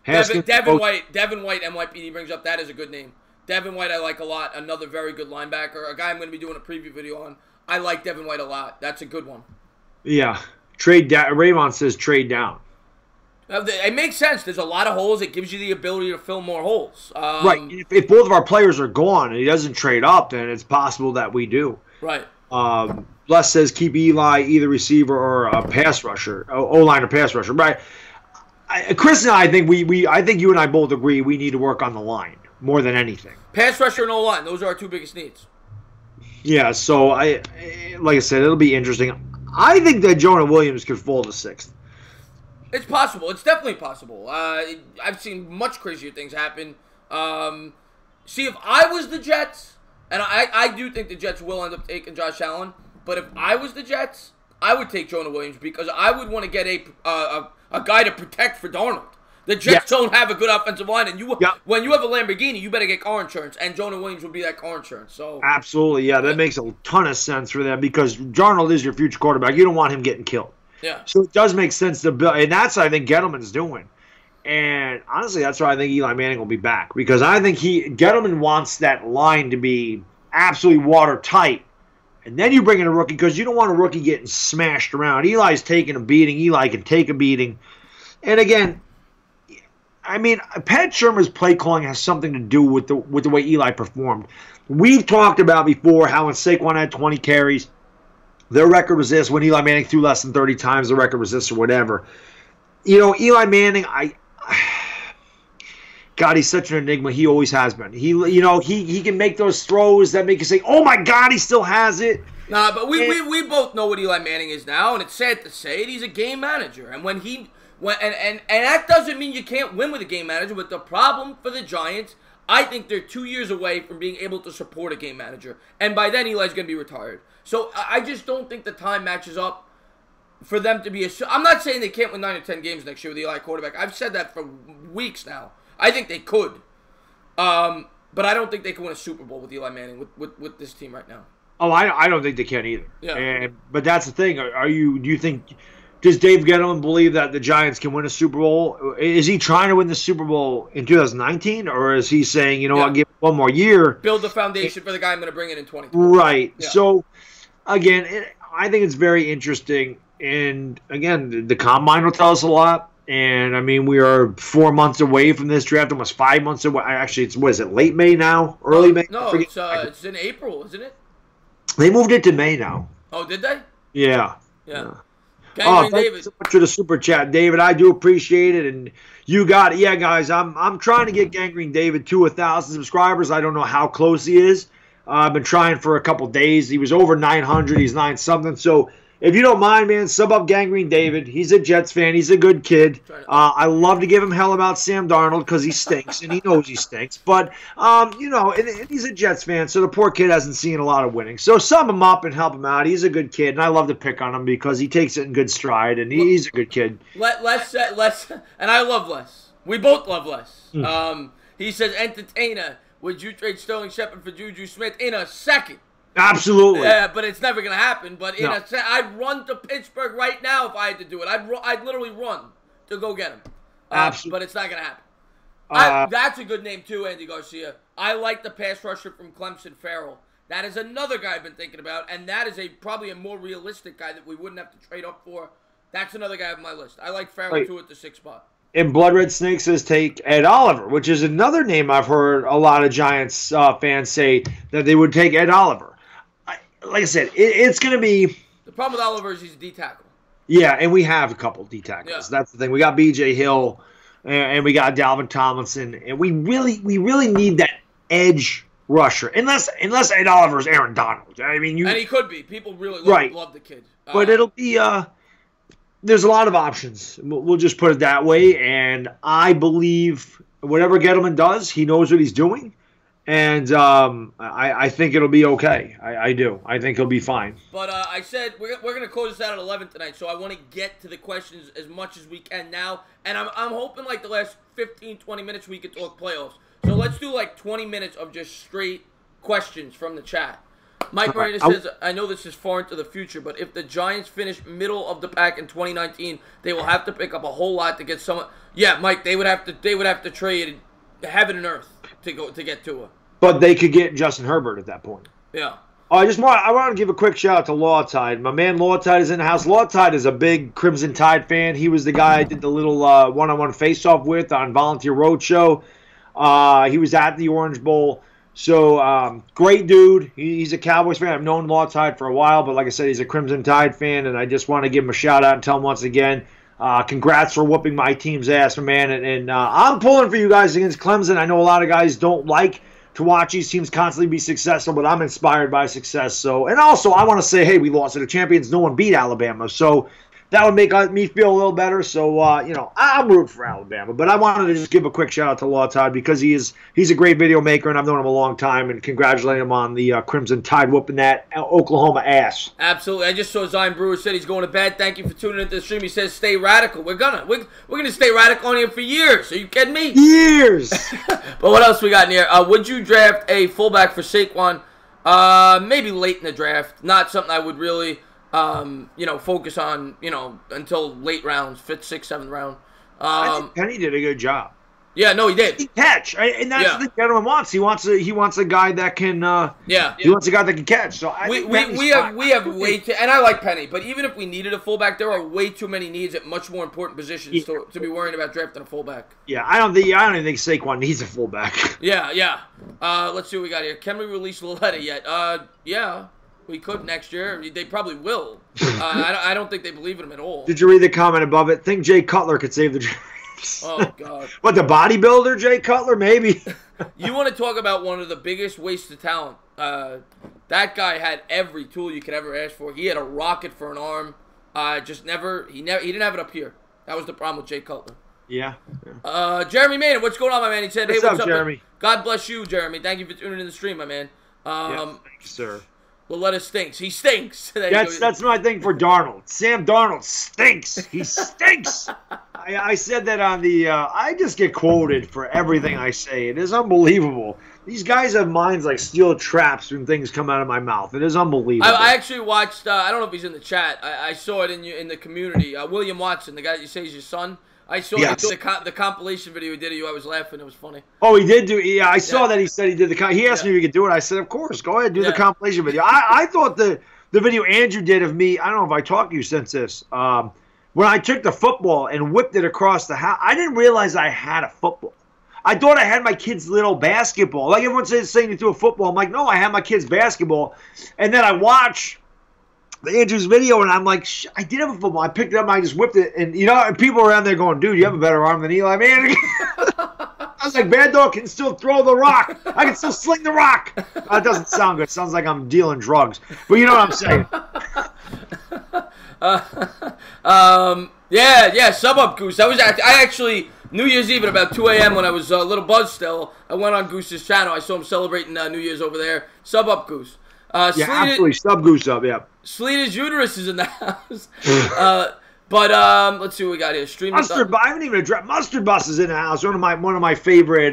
Devin White, NYPD brings up, that is a good name. Devin White I like a lot. Another very good linebacker. A guy I'm going to be doing a preview video on. I like Devin White a lot. That's a good one. Yeah. Trade down. Raymond says trade down. It makes sense. There's a lot of holes. It gives you the ability to fill more holes. Right. If both of our players are gone and he doesn't trade up, then it's possible that we do. Right. Les says keep Eli either receiver or a pass rusher, O-line or pass rusher. Right. Chris and I think I think you and I both agree we need to work on the line more than anything. Pass rusher and O-line. Those are our 2 biggest needs. Yeah. So like I said, it'll be interesting. I think that Jonah Williams could fall to 6th. It's possible. It's definitely possible. I've seen much crazier things happen. See, if I was the Jets, and I do think the Jets will end up taking Josh Allen, but if I was the Jets, I would take Jonah Williams because I would want to get a guy to protect for Darnold. The Jets don't have a good offensive line, and when you have a Lamborghini, you better get car insurance, and Jonah Williams would be that car insurance. So absolutely, yeah, that makes a ton of sense for them because Darnold is your future quarterback. You don't want him getting killed. Yeah. So it does make sense to build, and that's what I think Gettleman's doing. And honestly, that's why I think Eli Manning will be back because I think Gettleman wants that line to be absolutely watertight. And then you bring in a rookie because you don't want a rookie getting smashed around. Eli's taking a beating. Eli can take a beating. And again, I mean, Pat Shermer's play calling has something to do with the way Eli performed. We've talked about before how when Saquon had 20 carries, their record was this. When Eli Manning threw less than 30 times, the record was this or whatever. You know, Eli Manning, God, he's such an enigma. He always has been. He can make those throws that make you say, "Oh my God, he still has it." Nah, but we both know what Eli Manning is now, and it's sad to say it. He's a game manager, and and that doesn't mean you can't win with a game manager. But the problem for the Giants, I think they're 2 years away from being able to support a game manager, and by then Eli's going to be retired. So I just don't think the time matches up for them to be I'm not saying they can't win 9 or 10 games next year with Eli quarterback. I've said that for weeks now. I think they could. But I don't think they can win a Super Bowl with Eli Manning with this team right now. Oh, I don't think they can either. Yeah. But that's the thing. Do you think, does Dave Gettleman believe that the Giants can win a Super Bowl? Is he trying to win the Super Bowl in 2019, or is he saying, I'll give it one more year, build the foundation for the guy I'm going to bring in 2020? Right. Yeah. So, again, I think it's very interesting. And again, the combine will tell us a lot. And I mean, we are 4 months away from this draft, almost 5 months away. Actually, is it late May now? Early May? No, it's in April, isn't it? They moved it to May now. Oh, did they? Yeah. Gangrene David. So much for the super chat, David. I do appreciate it, and you got it. Yeah, guys, I'm trying to get Gangrene David to 1,000 subscribers. I don't know how close he is. I've been trying for a couple days. He was over 900. He's 9 something. So if you don't mind, man, sub up Gangrene David. He's a Jets fan. He's a good kid. I love to give him hell about Sam Darnold because he stinks, and he knows he stinks. But, and he's a Jets fan, so the poor kid hasn't seen a lot of winning. So sub him up and help him out. He's a good kid, and I love to pick on him because he takes it in good stride, and he's a good kid. Les, and I love Les. We both love Les. He says, Entertainah, would you trade Sterling Shepard for Juju Smith in a second? Absolutely. Yeah, but it's never going to happen. But I'd run to Pittsburgh right now if I had to do it. I'd literally run to go get him. Absolutely. But it's not going to happen. That's a good name too, Andy Garcia. I like the pass rusher from Clemson, Farrell. That is another guy I've been thinking about, and that is probably a more realistic guy that we wouldn't have to trade up for. That's another guy on my list. I like Farrell too at the 6th spot. And Blood Red Snake says take Ed Oliver, which is another name I've heard a lot of Giants fans say that they would take Ed Oliver. Like I said, it's going to be... The problem with Oliver is he's a D tackle. Yeah, and we have a couple D tackles. Yeah. That's the thing. We got B.J. Hill, and we got Dalvin Tomlinson, and we really need that edge rusher. Unless Ed Oliver is Aaron Donald. I mean, and he could be. People really love the kid. But it'll be... there's a lot of options. We'll just put it that way, and I believe whatever Gettleman does, he knows what he's doing. And I think it'll be okay. I do. I think he'll be fine. But I said we're going to close this out at 11 tonight, so I want to get to the questions as much as we can now. And I'm hoping like the last 15, 20 minutes we could talk playoffs. So let's do like 20 minutes of just straight questions from the chat. Mike Marina says, I know this is far into the future, but if the Giants finish middle of the pack in 2019, they will have to pick up a whole lot to get someone. Yeah, Mike, they would have to trade heaven and earth to get Tua. But they could get Justin Herbert at that point. Yeah. I want to give a quick shout out to Law Tide. My man Law Tide is in the house. Law Tide is a big Crimson Tide fan. He was the guy I did the little one-on-one face-off with on Volunteer Roadshow. He was at the Orange Bowl. So, great dude. He's a Cowboys fan. I've known Law Tide for a while, but like I said, he's a Crimson Tide fan, and I just want to give him a shout out and tell him once again, congrats for whooping my team's ass, man. And I'm pulling for you guys against Clemson. I know a lot of guys don't like to watch these teams constantly be successful, but I'm inspired by success. So, and also I want to say, hey, we lost to the champions. No one beat Alabama. So that would make me feel a little better. So, I'm rooting for Alabama. But I wanted to just give a quick shout out to Law Tide because he's a great video maker, and I've known him a long time, and congratulate him on the Crimson Tide whooping that Oklahoma ass. Absolutely. I just saw Zion Brewer said he's going to bed. Thank you for tuning into the stream. He says stay radical. We're gonna stay radical on here for years. Are you kidding me? Years. But what else we got in here? Would you draft a fullback for Saquon? Maybe late in the draft. Not something I would really... focus on, until late rounds, 5th, 6th, 7th round. I think Penny did a good job. Yeah, no, he did. He catch, and that's the gentleman wants. He wants a guy that can. He wants a guy that can catch. So we have way too, and I like Penny, but even if we needed a fullback, there are way too many needs at much more important positions to be worrying about drafting a fullback. Yeah, I don't even think Saquon needs a fullback. Yeah. Let's see what we got here. Can we release Loletta yet? Yeah. We could next year. They probably will. I don't think they believe in him at all. Did you read the comment above it? Think Jay Cutler could save the Giants. Oh, God. What, the bodybuilder, Jay Cutler? Maybe. You want to talk about one of the biggest wastes of talent. That guy had every tool you could ever ask for. He had a rocket for an arm. He didn't have it up here. That was the problem with Jay Cutler. Yeah. Jeremy Maynard, what's going on, my man? He said, what's up, Jeremy? God bless you, Jeremy. Thank you for tuning in the stream, my man. Yes, thanks, sir. The letter stinks. He stinks. That's my thing for Darnold. Sam Darnold stinks. He stinks. I said that on the. I just get quoted for everything I say. It is unbelievable. These guys have minds like steel traps when things come out of my mouth. It is unbelievable. I actually watched. I don't know if he's in the chat. I saw it in the community. William Watson, the guy that you say is your son. I saw the compilation video he did of you. I was laughing. It was funny. Oh, he did do. Yeah, I saw that. He said he did the. He asked me if he could do it. I said, of course, go ahead, do the compilation video. I thought the video Andrew did of me. I don't know if I talked to you since this. When I took the football and whipped it across the house, I didn't realize I had a football. I thought I had my kid's little basketball. Like everyone says, saying you threw a football. I'm like, no, I have my kid's basketball. And then I watch the Andrew's video, and I'm like, I did have a football. I picked it up, and I just whipped it. And, and people around there going, dude, you have a better arm than Eli Manning. I was like, Baddog can still throw the rock. I can still sling the rock. That doesn't sound good. It sounds like I'm dealing drugs. But you know what I'm saying. Sub up, Goose. I actually, New Year's Eve at about 2 a.m. when I was a little buzzed still, I went on Goose's channel. I saw him celebrating New Year's over there. Sub up, Goose. Absolutely. Sub Goose up, yeah. Sleeta's uterus is in the house. Let's see what we got here. Mustard, I haven't even addressed. Mustard Bus is in the house. One of my favorite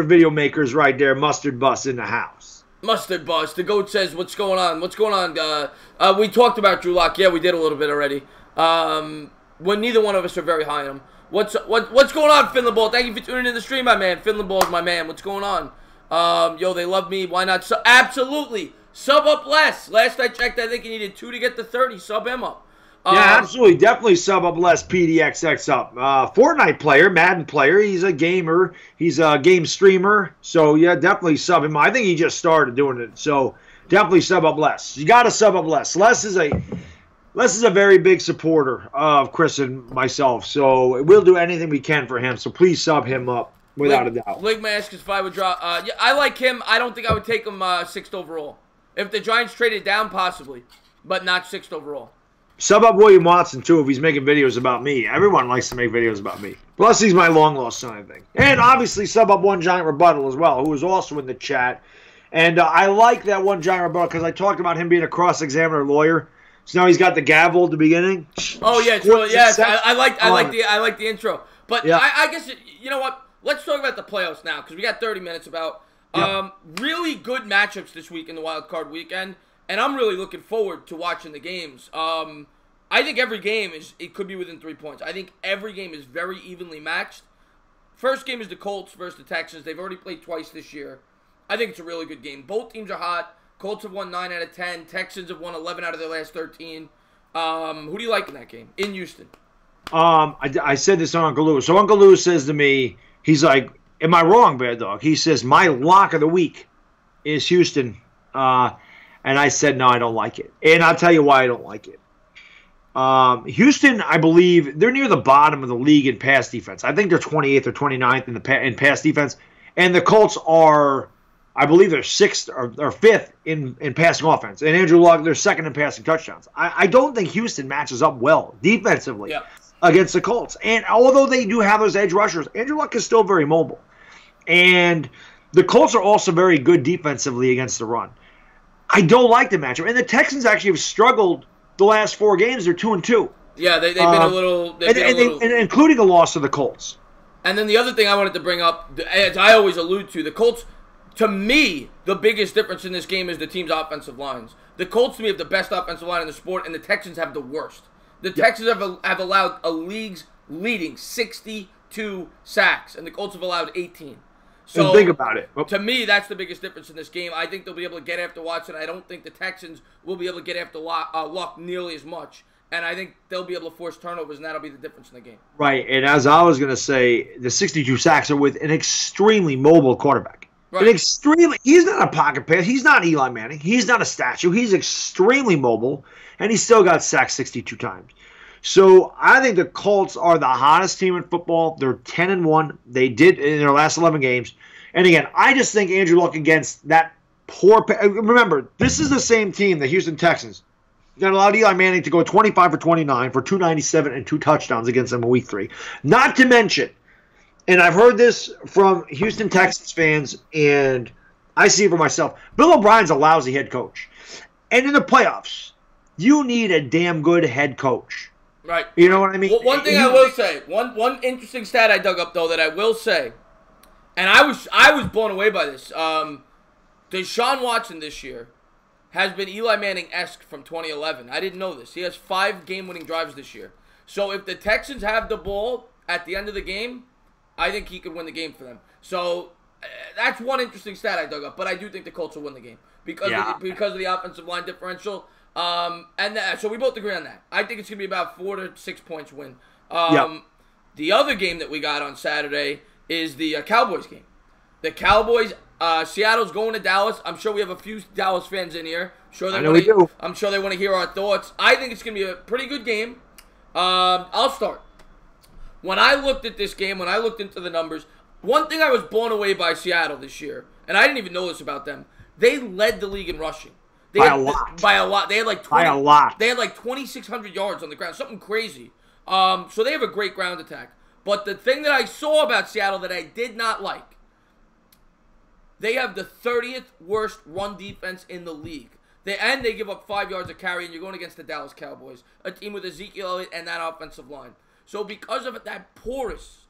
video makers right there. Mustard Bus in the house. Mustard Bus. The goat says, "What's going on? What's going on?" We talked about Drew Lock. Yeah, we did a little bit already. When neither one of us are very high on him. What's going on, Finland Ball? Thank you for tuning in the stream, my man. Finland Ball is my man. What's going on? They love me. Why not? Absolutely. Sub up Les. Last I checked, I think he needed 2 to get to 30. Sub him up. Yeah, absolutely. Definitely sub up Les PDXX up. Fortnite player, Madden player. He's a gamer. He's a game streamer. So, yeah, definitely sub him. I think he just started doing it. So, definitely sub up Les. You got to sub up Les. Les is a very big supporter of Chris and myself. So, we'll do anything we can for him. So, please sub him up without a doubt. Lig Mask is 5 would drop. I like him. I don't think I would take him 6th overall. If the Giants traded down, possibly. But not 6th overall. Sub up William Watson, too, if he's making videos about me. Everyone likes to make videos about me. Plus, he's my long-lost son, I think. And, obviously, sub up One Giant Rebuttal as well, who is also in the chat. And I like that One Giant Rebuttal because I talked about him being a cross-examiner lawyer. So now he's got the gavel at the beginning. Oh, yeah. Really, yes, I like the intro. But yeah. I guess, you know what? Let's talk about the playoffs now because we got 30 minutes about really good matchups this week in the Wild Card Weekend. And I'm really looking forward to watching the games. I think every game it could be within 3 points. I think every game is very evenly matched. First game is the Colts versus the Texans. They've already played twice this year. I think it's a really good game. Both teams are hot. Colts have won 9 out of 10. Texans have won 11 out of their last 13. Who do you like in that game in Houston? I said this on Uncle Lou. So Uncle Lou says to me, he's like, am I wrong, Baddog? He says, my lock of the week is Houston. And I said, no, I don't like it. And I'll tell you why I don't like it. Houston, I believe, they're near the bottom of the league in pass defense. I think they're 28th or 29th in pass defense. And the Colts are, I believe, they're 6th or 5th in passing offense. And Andrew Luck, they're 2nd in passing touchdowns. I don't think Houston matches up well defensively against the Colts. And although they do have those edge rushers, Andrew Luck is still very mobile. And the Colts are also very good defensively against the run. I don't like the matchup. And the Texans actually have struggled the last 4 games. They're 2-2. Yeah, they've been a little... including a loss to the Colts. And then the other thing I wanted to bring up, as I always allude to, the Colts, to me, the biggest difference in this game is the team's offensive lines. The Colts, to me, have the best offensive line in the sport, and the Texans have the worst. The Texans have allowed a league's leading 62 sacks, and the Colts have allowed 18. So, think about it. To me, that's the biggest difference in this game. I think they'll be able to get after Watson. I don't think the Texans will be able to get after Luck nearly as much. And I think they'll be able to force turnovers, and that'll be the difference in the game. Right, and as I was going to say, the 62 sacks are with an extremely mobile quarterback. Right. He's not a pocket pass. He's not Eli Manning. He's not a statue. He's extremely mobile, and he still got sacked 62 times. So I think the Colts are the hottest team in football. They're 10-1. They did in their last 11 games. And again, I just think Andrew Luck against that poor. Remember, this is the same team, the Houston Texans, that allowed Eli Manning to go 25 for 29 for 297 and 2 touchdowns against them in Week 3. Not to mention, and I've heard this from Houston Texans fans, and I see it for myself. Bill O'Brien's a lousy head coach. And in the playoffs, you need a damn good head coach. Right. You know what I mean? Well, one thing I will say, one interesting stat I dug up, though, that I will say, and I was blown away by this. Deshaun Watson this year has been Eli Manning-esque from 2011. I didn't know this. He has 5 game-winning drives this year. So if the Texans have the ball at the end of the game, I think he could win the game for them. So that's one interesting stat I dug up. But I do think the Colts will win the game because of the offensive line differential. So we both agree on that. I think it's going to be about 4 to 6 points win. The other game that we got on Saturday is the Cowboys game. The Cowboys, Seattle's going to Dallas. I'm sure we have a few Dallas fans in here. I'm sure they want to hear our thoughts. I think it's going to be a pretty good game. I'll start. When I looked at this game, when I looked into the numbers, one thing I was blown away by Seattle this year, and I didn't even know this about them, they led the league in rushing. By a lot. They had like 2,600 yards on the ground, something crazy. So they have a great ground attack. But the thing that I saw about Seattle that I did not like, they have the 30th worst run defense in the league. They give up 5 yards a carry, and you're going against the Dallas Cowboys, a team with Ezekiel Elliott and that offensive line. So because of that porous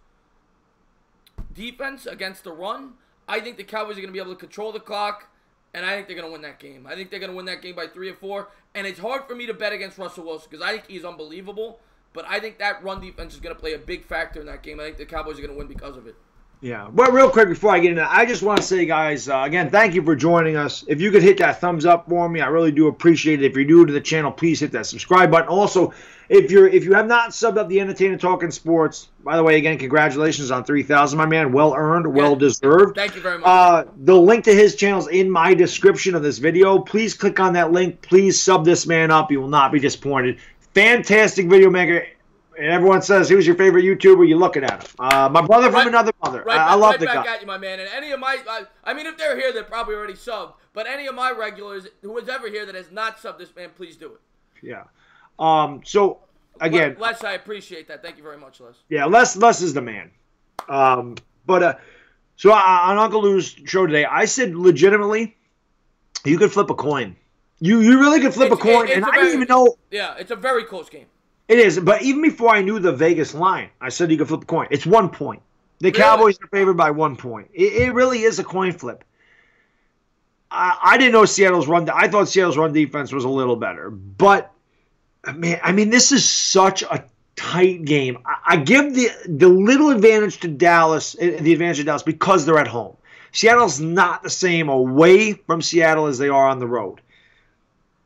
defense against the run, I think the Cowboys are going to be able to control the clock, and I think they're going to win that game. I think they're going to win that game by 3 or 4, and it's hard for me to bet against Russell Wilson because I think he's unbelievable, but I think that run defense is going to play a big factor in that game. I think the Cowboys are going to win because of it. Yeah, but real quick before I get into that, I just want to say, guys, again, thank you for joining us. If you could hit that thumbs up for me, I really do appreciate it. If you're new to the channel, please hit that subscribe button. Also, if you have not subbed up the Entertainah Talkin Sports, by the way, again, congratulations on 3,000, my man. Well earned, well deserved. Thank you very much. The link to his channel is in my description of this video. Please click on that link. Please sub this man up. You will not be disappointed. Fantastic video maker. And everyone says, who's your favorite YouTuber? You're looking at him. My brother from another mother. I love the guy. Right back at you, my man. And any of my, I mean, if they're here, they're probably already subbed. But any of my regulars who is ever here that has not subbed this man, please do it. Yeah. So, again. Les, I appreciate that. Thank you very much, Les. Yeah, Les is the man. So on Uncle Lou's show today, I said legitimately, you could flip a coin. You really could flip a coin. And I didn't even know. Yeah, it's a very close game. It is, but even before I knew the Vegas line, I said you could flip a coin. It's 1 point. The Cowboys are favored by 1 point. It really is a coin flip. I didn't know Seattle's run. I thought Seattle's run defense was a little better, but man, I mean, this is such a tight game. I give the little advantage to Dallas, because they're at home. Seattle's not the same away from Seattle as they are on the road.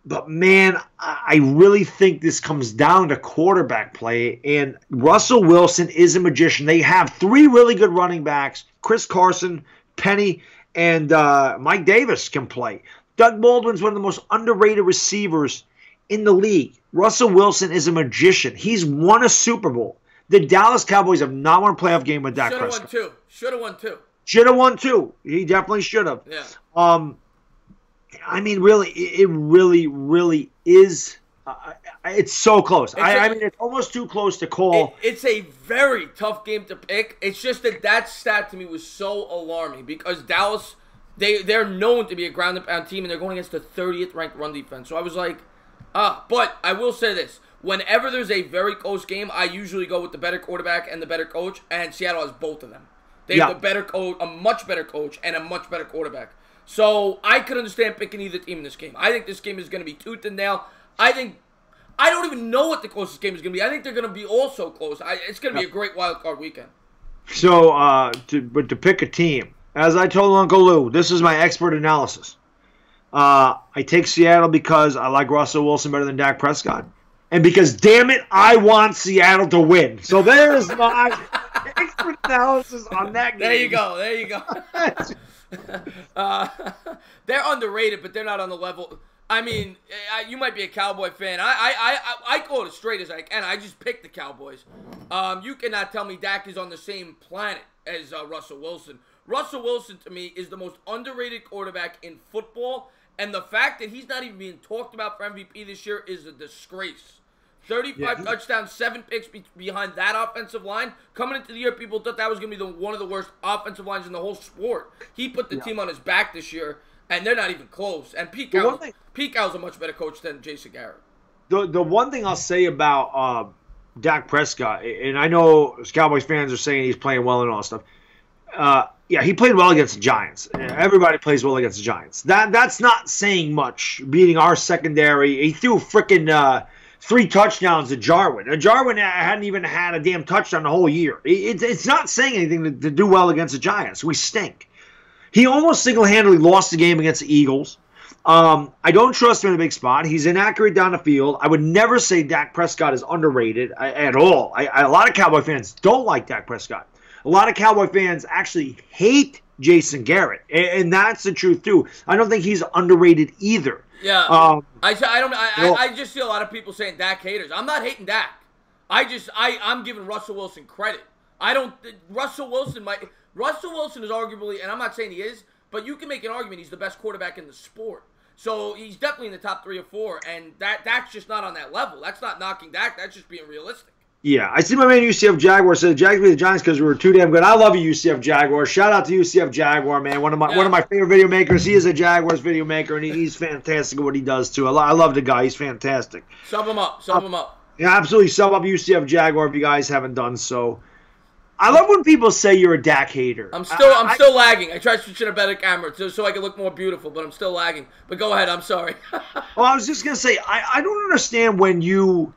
But, man, I really think this comes down to quarterback play. And Russell Wilson is a magician. They have 3 really good running backs. Chris Carson, Penny, and Mike Davis can play. Doug Baldwin's one of the most underrated receivers in the league. Russell Wilson is a magician. He's won a Super Bowl. The Dallas Cowboys have not won a playoff game with Dak Prescott. Should have won two. Should have won 2. He definitely should have. Yeah. I mean, really, it really is. It's so close. I mean, it's almost too close to call. It's a very tough game to pick. It's just that stat to me was so alarming because Dallas, they're known to be a ground and pound team, and they're going against the 30th ranked run defense. So I was like, but I will say this. Whenever there's a very close game, I usually go with the better quarterback and the better coach, and Seattle has both of them. They have a better coach, a much better coach, and a much better quarterback. So I could understand picking either team in this game. I think this game is going to be tooth and nail. I don't even know what the closest game is going to be. I think they're going to be all so close. It's going to be a great wild card weekend. So, to pick a team, as I told Uncle Lou, this is my expert analysis. I take Seattle because I like Russell Wilson better than Dak Prescott. And because, damn it, I want Seattle to win. So there's my expert analysis on that game. There you go. They're underrated, but they're not on the level. I mean, you might be a Cowboy fan. I go as straight as I can. I just picked the Cowboys. You cannot tell me Dak is on the same planet as Russell Wilson. Russell Wilson, to me, is the most underrated quarterback in football, and the fact that he's not even being talked about for MVP this year is a disgrace 35 touchdowns, 7 picks behind that offensive line. Coming into the year, people thought that was going to be one of the worst offensive lines in the whole sport. He put the team on his back this year, and they're not even close. And Pete Carroll's a much better coach than Jason Garrett. The one thing I'll say about Dak Prescott, and I know Cowboys fans are saying he's playing well and all that stuff. Yeah, he played well against the Giants. Everybody plays well against the Giants. That's not saying much, beating our secondary. He threw freaking 3 touchdowns to Jarwin. Jarwin hadn't even had a damn touchdown the whole year. It's not saying anything to do well against the Giants. We stink. He almost single-handedly lost the game against the Eagles. I don't trust him in a big spot. He's inaccurate down the field. I would never say Dak Prescott is underrated at all. A lot of Cowboy fans don't like Dak Prescott. A lot of Cowboy fans actually hate Jason Garrett, and that's the truth too. I don't think he's underrated either. Yeah, I just see a lot of people saying Dak haters. I'm not hating Dak. I'm giving Russell Wilson credit. Russell Wilson is arguably, and I'm not saying he is, but you can make an argument he's the best quarterback in the sport. So he's definitely in the top 3 or 4, and Dak's just not on that level. That's not knocking Dak. That's just being realistic. Yeah, I see my man UCF Jaguar said Jags beat the Giants because we were too damn good. I love you, UCF Jaguar. Shout out to UCF Jaguar, man. One of my favorite video makers. He is a Jaguars video maker, and he's fantastic at what he does too. I love the guy. He's fantastic. Sub him up. Sub him up. Yeah, absolutely. Sub up UCF Jaguar if you guys haven't done so. I love when people say you're a Dak hater. I'm still lagging. I tried switching a better camera so I can look more beautiful, but I'm still lagging. But go ahead. I'm sorry. Well, I was just gonna say I don't understand when you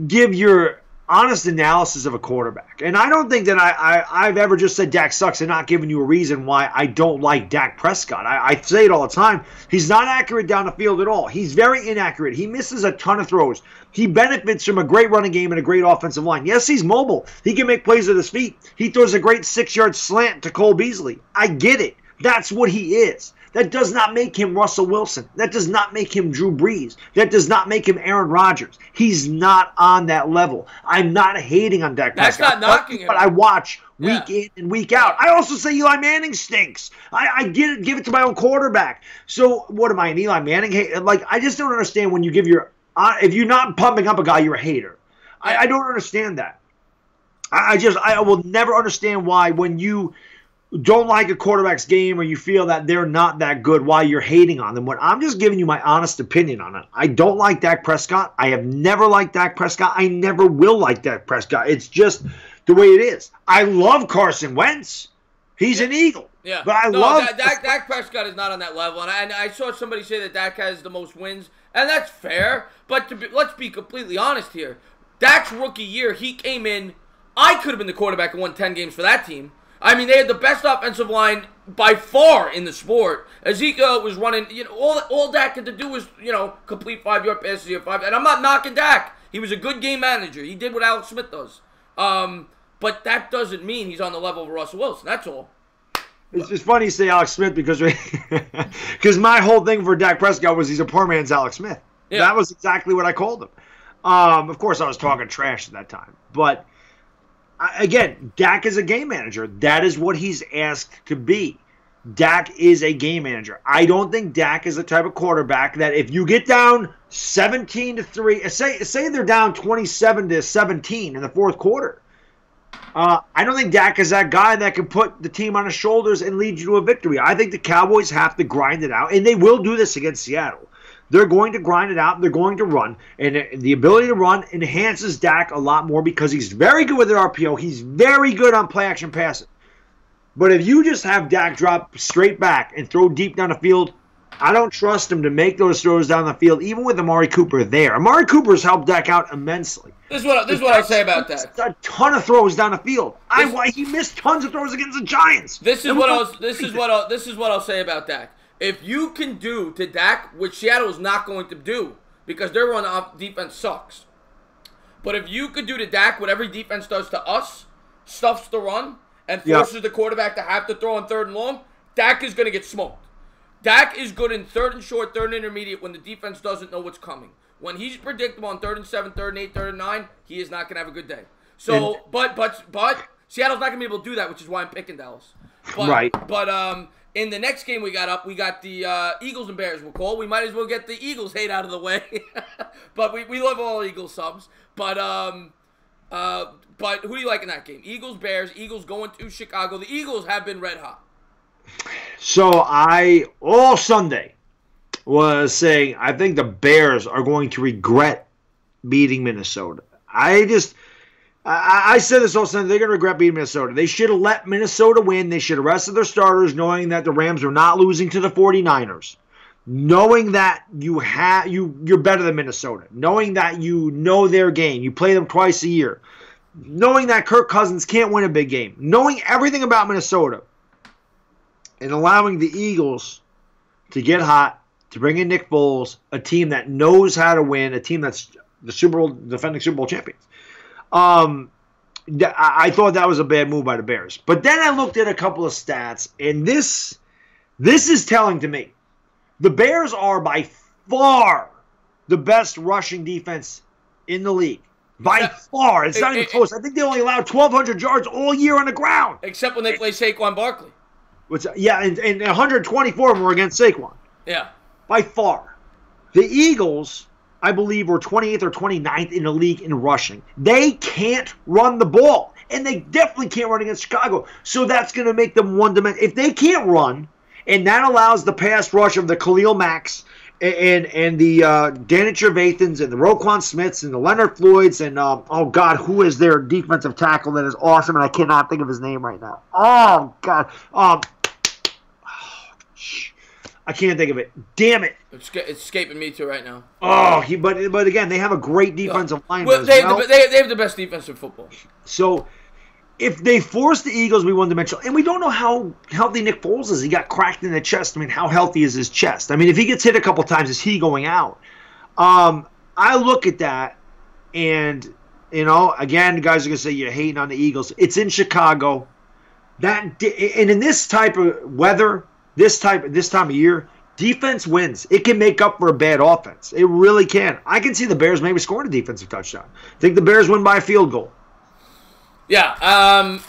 give your honest analysis of a quarterback. And I don't think that I've ever just said Dak sucks and not given you a reason why I don't like Dak Prescott. I say it all the time. He's not accurate down the field at all. He's very inaccurate. He misses a ton of throws. He benefits from a great running game and a great offensive line. Yes, he's mobile. He can make plays with his feet. He throws a great 6-yard slant to Cole Beasley. I get it. That's what he is. That does not make him Russell Wilson. That does not make him Drew Brees. That does not make him Aaron Rodgers. He's not on that level. I'm not hating on Dak Prescott. That's not knocking him. But I watch week in and week out. I also say Eli Manning stinks. I get it, give it to my own quarterback. So what am I, an Eli Manning? Like, I just don't understand when you give your if you're not pumping up a guy, you're a hater. I don't understand that. I will never understand why when you don't like a quarterback's game or you feel that they're not that good, why you're hating on them. When I'm just giving you my honest opinion on it. I don't like Dak Prescott. I have never liked Dak Prescott. I never will like Dak Prescott. It's just the way it is. I love Carson Wentz. He's an Eagle. Yeah. But I love Dak Prescott is not on that level. And I saw somebody say that Dak has the most wins. And that's fair. But let's be completely honest here. Dak's rookie year, he came in. I could have been the quarterback and won 10 games for that team. I mean, they had the best offensive line by far in the sport. Ezekiel was running, all Dak had to do was, complete 5-yard passes here, 5. And I'm not knocking Dak. He was a good game manager. He did what Alex Smith does. But that doesn't mean he's on the level of Russell Wilson. That's all. It's funny you say Alex Smith because my whole thing for Dak Prescott was he's a poor man's Alex Smith. Yeah. That was exactly what I called him. Of course, I was talking trash at that time. But again, Dak is a game manager. That is what he's asked to be. Dak is a game manager. I don't think Dak is the type of quarterback that if you get down 17-3, say they're down 27-17 in the fourth quarter, I don't think Dak is that guy that can put the team on his shoulders and lead you to a victory. I think the Cowboys have to grind it out, and they will do this against Seattle. They're going to grind it out. They're going to run. And the ability to run enhances Dak a lot more because he's very good with the RPO. He's very good on play-action passing. But if you just have Dak drop straight back and throw deep down the field, I don't trust him to make those throws down the field, even with Amari Cooper there. Amari Cooper's helped Dak out immensely. This is what I'll say about that. A ton of throws down the field. He missed tons of throws against the Giants. This is what I'll say about Dak. If you can do to Dak, which Seattle is not going to do, because their run defense sucks. But if you could do to Dak what every defense does to us, stuffs the run, and forces the quarterback to have to throw on 3rd and long, Dak is going to get smoked. Dak is good in 3rd and short, 3rd and intermediate when the defense doesn't know what's coming. When he's predictable on 3rd and 7, 3rd and 8, 3rd and 9, he is not going to have a good day. So, but Seattle's not going to be able to do that, which is why I'm picking Dallas. But in the next game we got the Eagles and Bears. We'll call. We might as well get the Eagles hate out of the way. But we love all Eagles subs. But who do you like in that game? Eagles, Bears. Eagles going to Chicago. The Eagles have been red hot. So I all Sunday was saying I think the Bears are going to regret beating Minnesota. I said this all Sunday. They're going to regret beating Minnesota. They should have let Minnesota win. They should have rested their starters, knowing that the Rams are not losing to the 49ers. Knowing that you're better than Minnesota. Knowing that you know their game. You play them twice a year. Knowing that Kirk Cousins can't win a big game. Knowing everything about Minnesota. And allowing the Eagles to get hot, to bring in Nick Foles, a team that knows how to win, a team that's the defending Super Bowl champions. I thought that was a bad move by the Bears. But then I looked at a couple of stats, and this is telling to me. The Bears are by far the best rushing defense in the league. By far. It's not even close. I think they only allowed 1,200 yards all year on the ground. Except when they play Saquon Barkley. And 124 of them were against Saquon. Yeah. By far. The Eagles, I believe, were 28th or 29th in the league in rushing. They can't run the ball. And they definitely can't run against Chicago. So that's going to make them one-dimensional. If they can't run, and that allows the pass rush of the Khalil Macks and the Danny Trevathans and the Roquan Smiths and the Leonard Floyds and, who is their defensive tackle that is awesome, and I cannot think of his name right now. Oh, God. I can't think of it. Damn it. It's escaping me too right now. But again, they have a great defensive line. Well, they have the best defense in football. So if they force the Eagles to be one-dimensional, and we don't know how healthy Nick Foles is. He got cracked in the chest. I mean, how healthy is his chest? I mean, if he gets hit a couple times, is he going out? I look at that, and, again, the guys are going to say you're hating on the Eagles. It's in Chicago. And in this type of weather, this time of year, defense wins. It can make up for a bad offense. It really can. I can see the Bears maybe scoring a defensive touchdown. I think the Bears win by a field goal. Yeah, I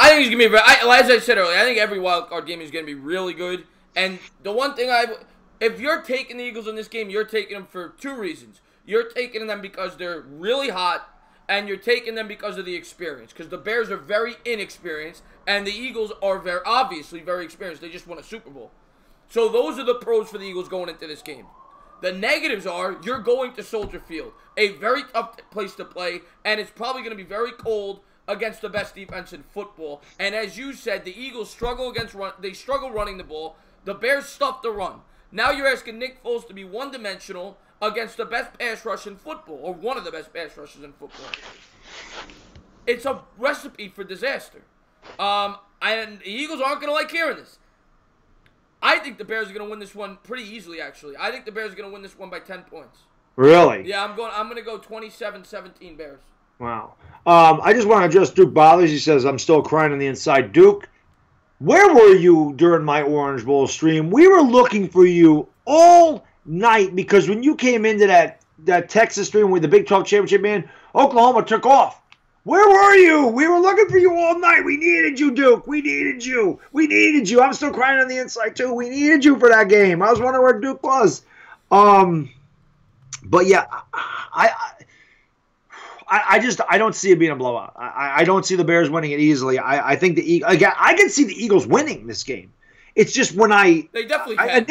think it's going to be, as I said earlier, I think every wild card game is going to be really good. And the one thing if you're taking the Eagles in this game, you're taking them for two reasons. You're taking them because they're really hot, and you're taking them because of the experience. Because the Bears are very inexperienced, and the Eagles are obviously very experienced. They just won a Super Bowl. So those are the pros for the Eagles going into this game. The negatives are you're going to Soldier Field, a very tough place to play, and it's probably going to be very cold against the best defense in football. And as you said, the Eagles struggle running the ball. The Bears stuff the run. Now you're asking Nick Foles to be one-dimensional against the best pass rush in football, or one of the best pass rushes in football. It's a recipe for disaster. And the Eagles aren't going to like hearing this. I think the Bears are going to win this one pretty easily, actually. I think the Bears are going to win this one by 10 points. Really? Yeah, I'm going to go 27-17 Bears. Wow. I just want to address Duke Bothers. He says, I'm still crying on the inside. Duke, where were you during my Orange Bowl stream? We were looking for you all night because when you came into that Texas stream with the Big 12 championship, man, Oklahoma took off. Where were you? We were looking for you all night. We needed you, Duke. We needed you. We needed you. I'm still crying on the inside, too. We needed you for that game. I was wondering where Duke was. But, yeah, I don't see it being a blowout. I don't see the Bears winning it easily. I think I can see the Eagles winning this game. It's just when they definitely can.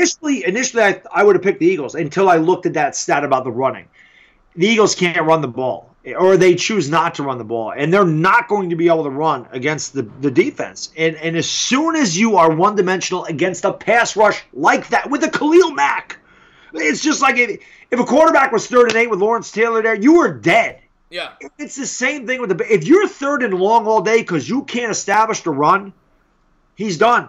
Initially I would have picked the Eagles until I looked at that stat about the running. The Eagles can't run the ball, or they choose not to run the ball, and they're not going to be able to run against the defense. And as soon as you are one-dimensional against a pass rush like that with a Khalil Mack, it's just like if a quarterback was 3rd and 8 with Lawrence Taylor there, you were dead. Yeah. It's the same thing with if you're 3rd and long all day because you can't establish the run, he's done.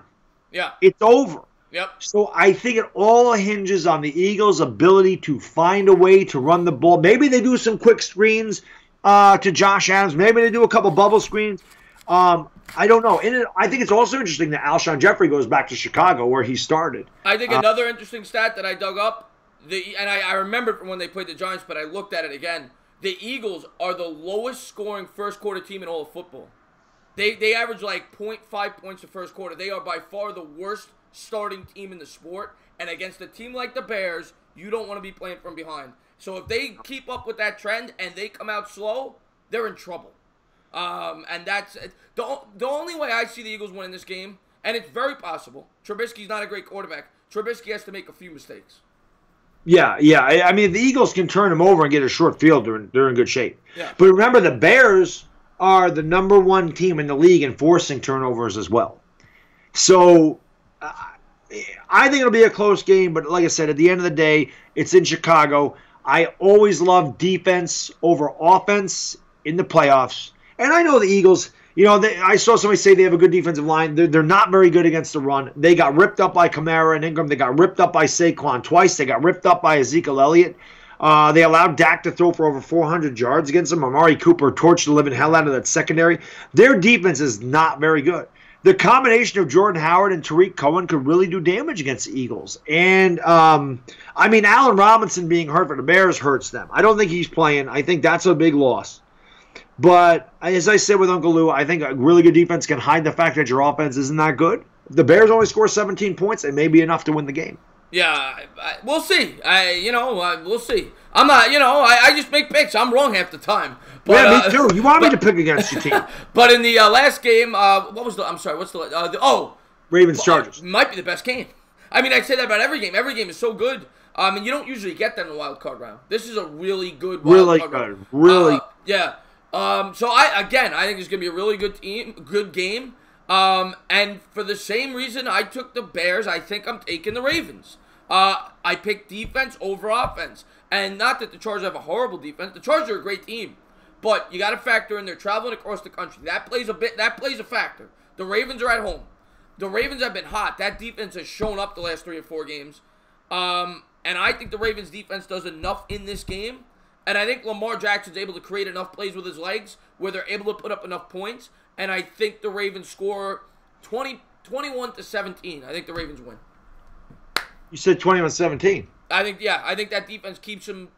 Yeah. It's over. Yep. So I think it all hinges on the Eagles' ability to find a way to run the ball. Maybe they do some quick screens to Josh Adams. Maybe they do a couple bubble screens. I don't know. I think it's also interesting that Alshon Jeffrey goes back to Chicago where he started. I think another interesting stat that I dug up, and I remember from when they played the Giants, but I looked at it again. The Eagles are the lowest scoring first quarter team in all of football. They average like 0.5 points the first quarter. They are by far the worst starting team in the sport. And against a team like the Bears, you don't want to be playing from behind. So if they keep up with that trend and they come out slow, they're in trouble. And that's the only way I see the Eagles winning this game, and it's very possible. Trubisky's not a great quarterback. Trubisky has to make a few mistakes. Yeah. I mean, if the Eagles can turn them over and get a short field, they're in good shape. Yeah. But remember, the Bears are the number one team in the league in forcing turnovers as well. So I think it'll be a close game, but like I said, at the end of the day, it's in Chicago. I always love defense over offense in the playoffs. And I know the Eagles, I saw somebody say they have a good defensive line. They're not very good against the run. They got ripped up by Kamara and Ingram. They got ripped up by Saquon twice. They got ripped up by Ezekiel Elliott. They allowed Dak to throw for over 400 yards against them. Amari Cooper torched the living hell out of that secondary. Their defense is not very good. The combination of Jordan Howard and Tariq Cohen could really do damage against the Eagles. And, Allen Robinson being hurt for the Bears hurts them. I don't think he's playing. I think that's a big loss. But as I said with Uncle Lou, I think a really good defense can hide the fact that your offense isn't that good. If the Bears only score 17 points, it may be enough to win the game. Yeah, we'll see. We'll see. I'm not, I just make picks. I'm wrong half the time. But, yeah, me too. You want me to pick against your team. But in the last game, what's the Ravens Chargers. Might be the best game. I mean, I say that about every game. Every game is so good. And you don't usually get that in the wild card round. This is a really good wild card round. Really. Yeah. So I think it's gonna be a really good game. And for the same reason I took the Bears, I think I'm taking the Ravens. I picked defense over offense. And not that the Chargers have a horrible defense. The Chargers are a great team. But you got to factor in they're traveling across the country. That plays a factor. The Ravens are at home. The Ravens have been hot. That defense has shown up the last 3 or 4 games. And I think the Ravens defense does enough in this game. And I think Lamar Jackson's able to create enough plays with his legs where they're able to put up enough points. And I think the Ravens score 21-17. I think the Ravens win. You said 21-17. I think that defense keeps them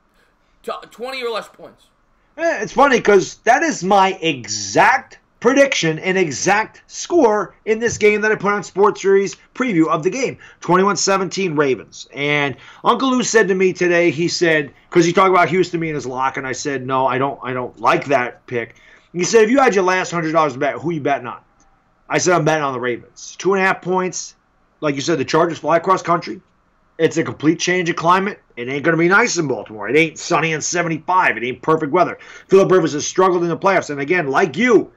to 20 or less points. It's funny because that is my exact prediction and exact score in this game that I put on Sports Series preview of the game. 21-17 Ravens. And Uncle Lou said to me today, he said, because he talked about Houston being his lock, and I said, no, I don't like that pick. He said, if you had your last $100 to bet, who you betting on? I said, I'm betting on the Ravens. 2.5 points. Like you said, the Chargers fly across country. It's a complete change of climate. It ain't going to be nice in Baltimore. It ain't sunny and 75. It ain't perfect weather. Phillip Rivers has struggled in the playoffs. And again, like you,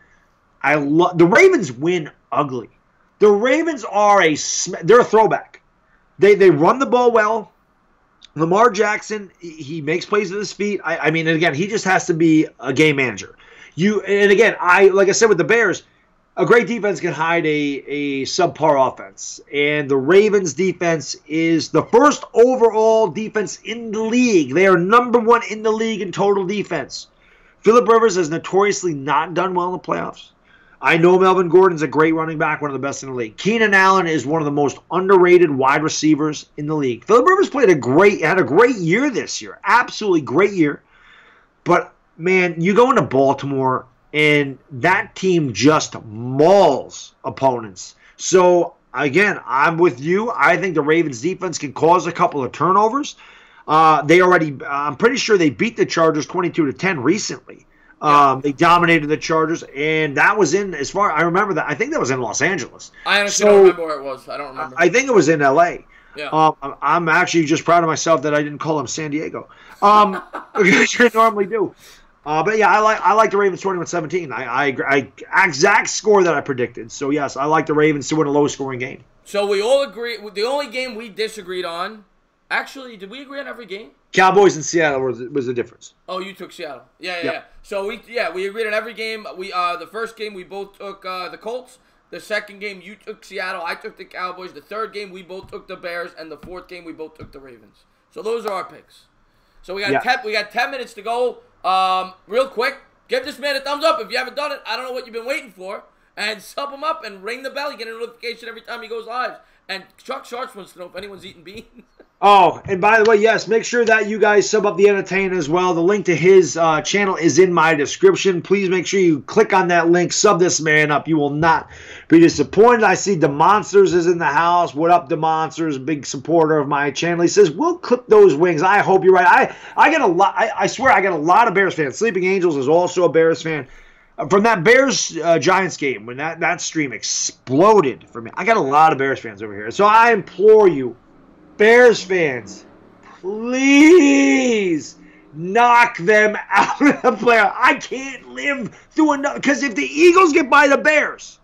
the Ravens win ugly. The Ravens are they're a throwback. They run the ball well. Lamar Jackson, he makes plays with his feet. I mean, and again, he just has to be a game manager. Like I said with the Bears, a great defense can hide a subpar offense. And the Ravens defense is the first overall defense in the league. They are number 1 in the league in total defense. Phillip Rivers has notoriously not done well in the playoffs. I know Melvin Gordon's a great running back, one of the best in the league. Keenan Allen is one of the most underrated wide receivers in the league. Phillip Rivers had a great year this year. Absolutely great year. But, man, you go into Baltimore, and that team just mauls opponents. So, again, I'm with you. I think the Ravens defense can cause a couple of turnovers. I'm pretty sure they beat the Chargers 22-10 recently. They dominated the Chargers, and that was I remember that. I think that was in Los Angeles. I honestly don't remember where it was. I don't remember. I think it was in L.A. Yeah. I'm actually just proud of myself that I didn't call him San Diego. Because you normally do. But yeah, I like the Ravens 21-17. I exact score that I predicted. So yes, I like the Ravens to win a low-scoring game. So we all agree. The only game we disagreed on. Actually, did we agree on every game? Cowboys in Seattle was the difference. Oh, you took Seattle. Yeah. So we agreed on every game. The first game we both took the Colts. The second game you took Seattle. I took the Cowboys. The third game we both took the Bears, and the fourth game we both took the Ravens. So those are our picks. So we got 10 minutes to go. Real quick, give this man a thumbs up if you haven't done it. I don't know what you've been waiting for. And sub him up and ring the bell. You get a notification every time he goes live. And Chuck Sharps wants to know if anyone's eating beans. Oh, and by the way, yes, make sure that you guys sub up the Entertainah as well. The link to his channel is in my description. Please make sure you click on that link. Sub this man up. You will not be disappointed. I see the Monsters is in the house. What up, the Monsters? Big supporter of my channel. He says, we'll clip those wings. I hope you're right. I get a lot. I swear I get a lot of Bears fans. Sleeping Angels is also a Bears fan. From that Bears-Giants game, when that stream exploded for me, I got a lot of Bears fans over here. So I implore you, Bears fans, please knock them out of the playoff. I can't live through another, because if the Eagles get by the Bears,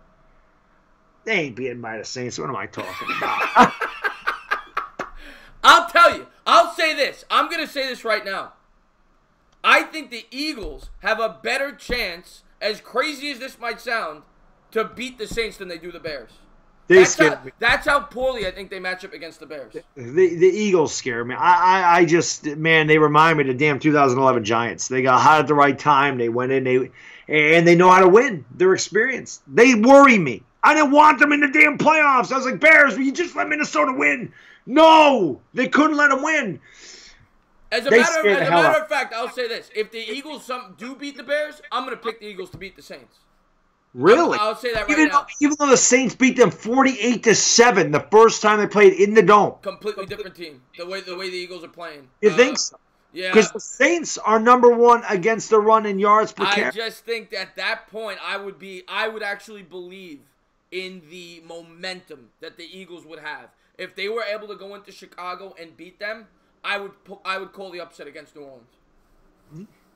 they ain't beaten by the Saints. What am I talking about? I'll tell you. I'll say this. I'm going to say this right now. I think the Eagles have a better chance, as crazy as this might sound, to beat the Saints than they do the Bears. That's how poorly I think they match up against the Bears. The Eagles scare me. I just, man, they remind me of the damn 2011 Giants. They got hot at the right time. They went in, and they know how to win. They're experienced. They worry me. I didn't want them in the damn playoffs. I was like, Bears, will you just let Minnesota win? No, they couldn't let them win. As a matter of fact, I'll say this. If the Eagles do beat the Bears, I'm going to pick the Eagles to beat the Saints. Really? I'll say that right now. Even though the Saints beat them 48-7 the first time they played in the Dome. Completely different team. The way the Eagles are playing. You think so? Yeah. Because the Saints are #1 against the run in yards per carry. I just think at that point I would actually believe in the momentum that the Eagles would have. If they were able to go into Chicago and beat them, I would call the upset against New Orleans.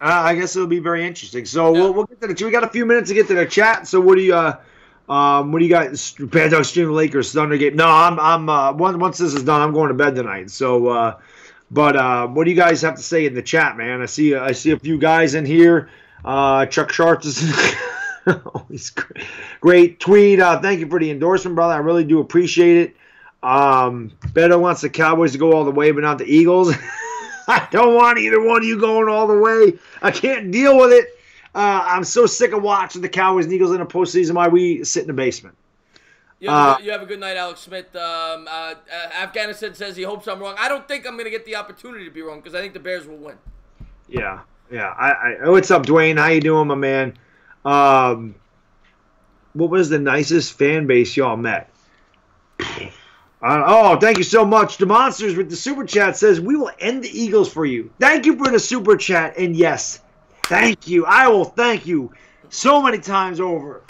I guess it'll be very interesting. So we'll get to the. We got a few minutes to get to the chat. So what do you got? Baddog stream Lakers Thunder game. No, I'm once this is done, I'm going to bed tonight. So, but what do you guys have to say in the chat, man? I see a few guys in here. Chuck Sharps is always great tweet. Thank you for the endorsement, brother. I really do appreciate it. Beto wants the Cowboys to go all the way, but not the Eagles. I don't want either one of you going all the way. I can't deal with it. I'm so sick of watching the Cowboys and Eagles in the postseason. Why we sit in the basement. You have a good night, Alex Smith. Afghanistan says he hopes I'm wrong. I don't think I'm going to get the opportunity to be wrong because I think the Bears will win. Yeah. What's up, Dwayne? How you doing, my man? What was the nicest fan base y'all met? Oh, thank you so much. The Monsters with the Super Chat says, we will end the Eagles for you. Thank you for the Super Chat. And yes, thank you. I will thank you so many times over.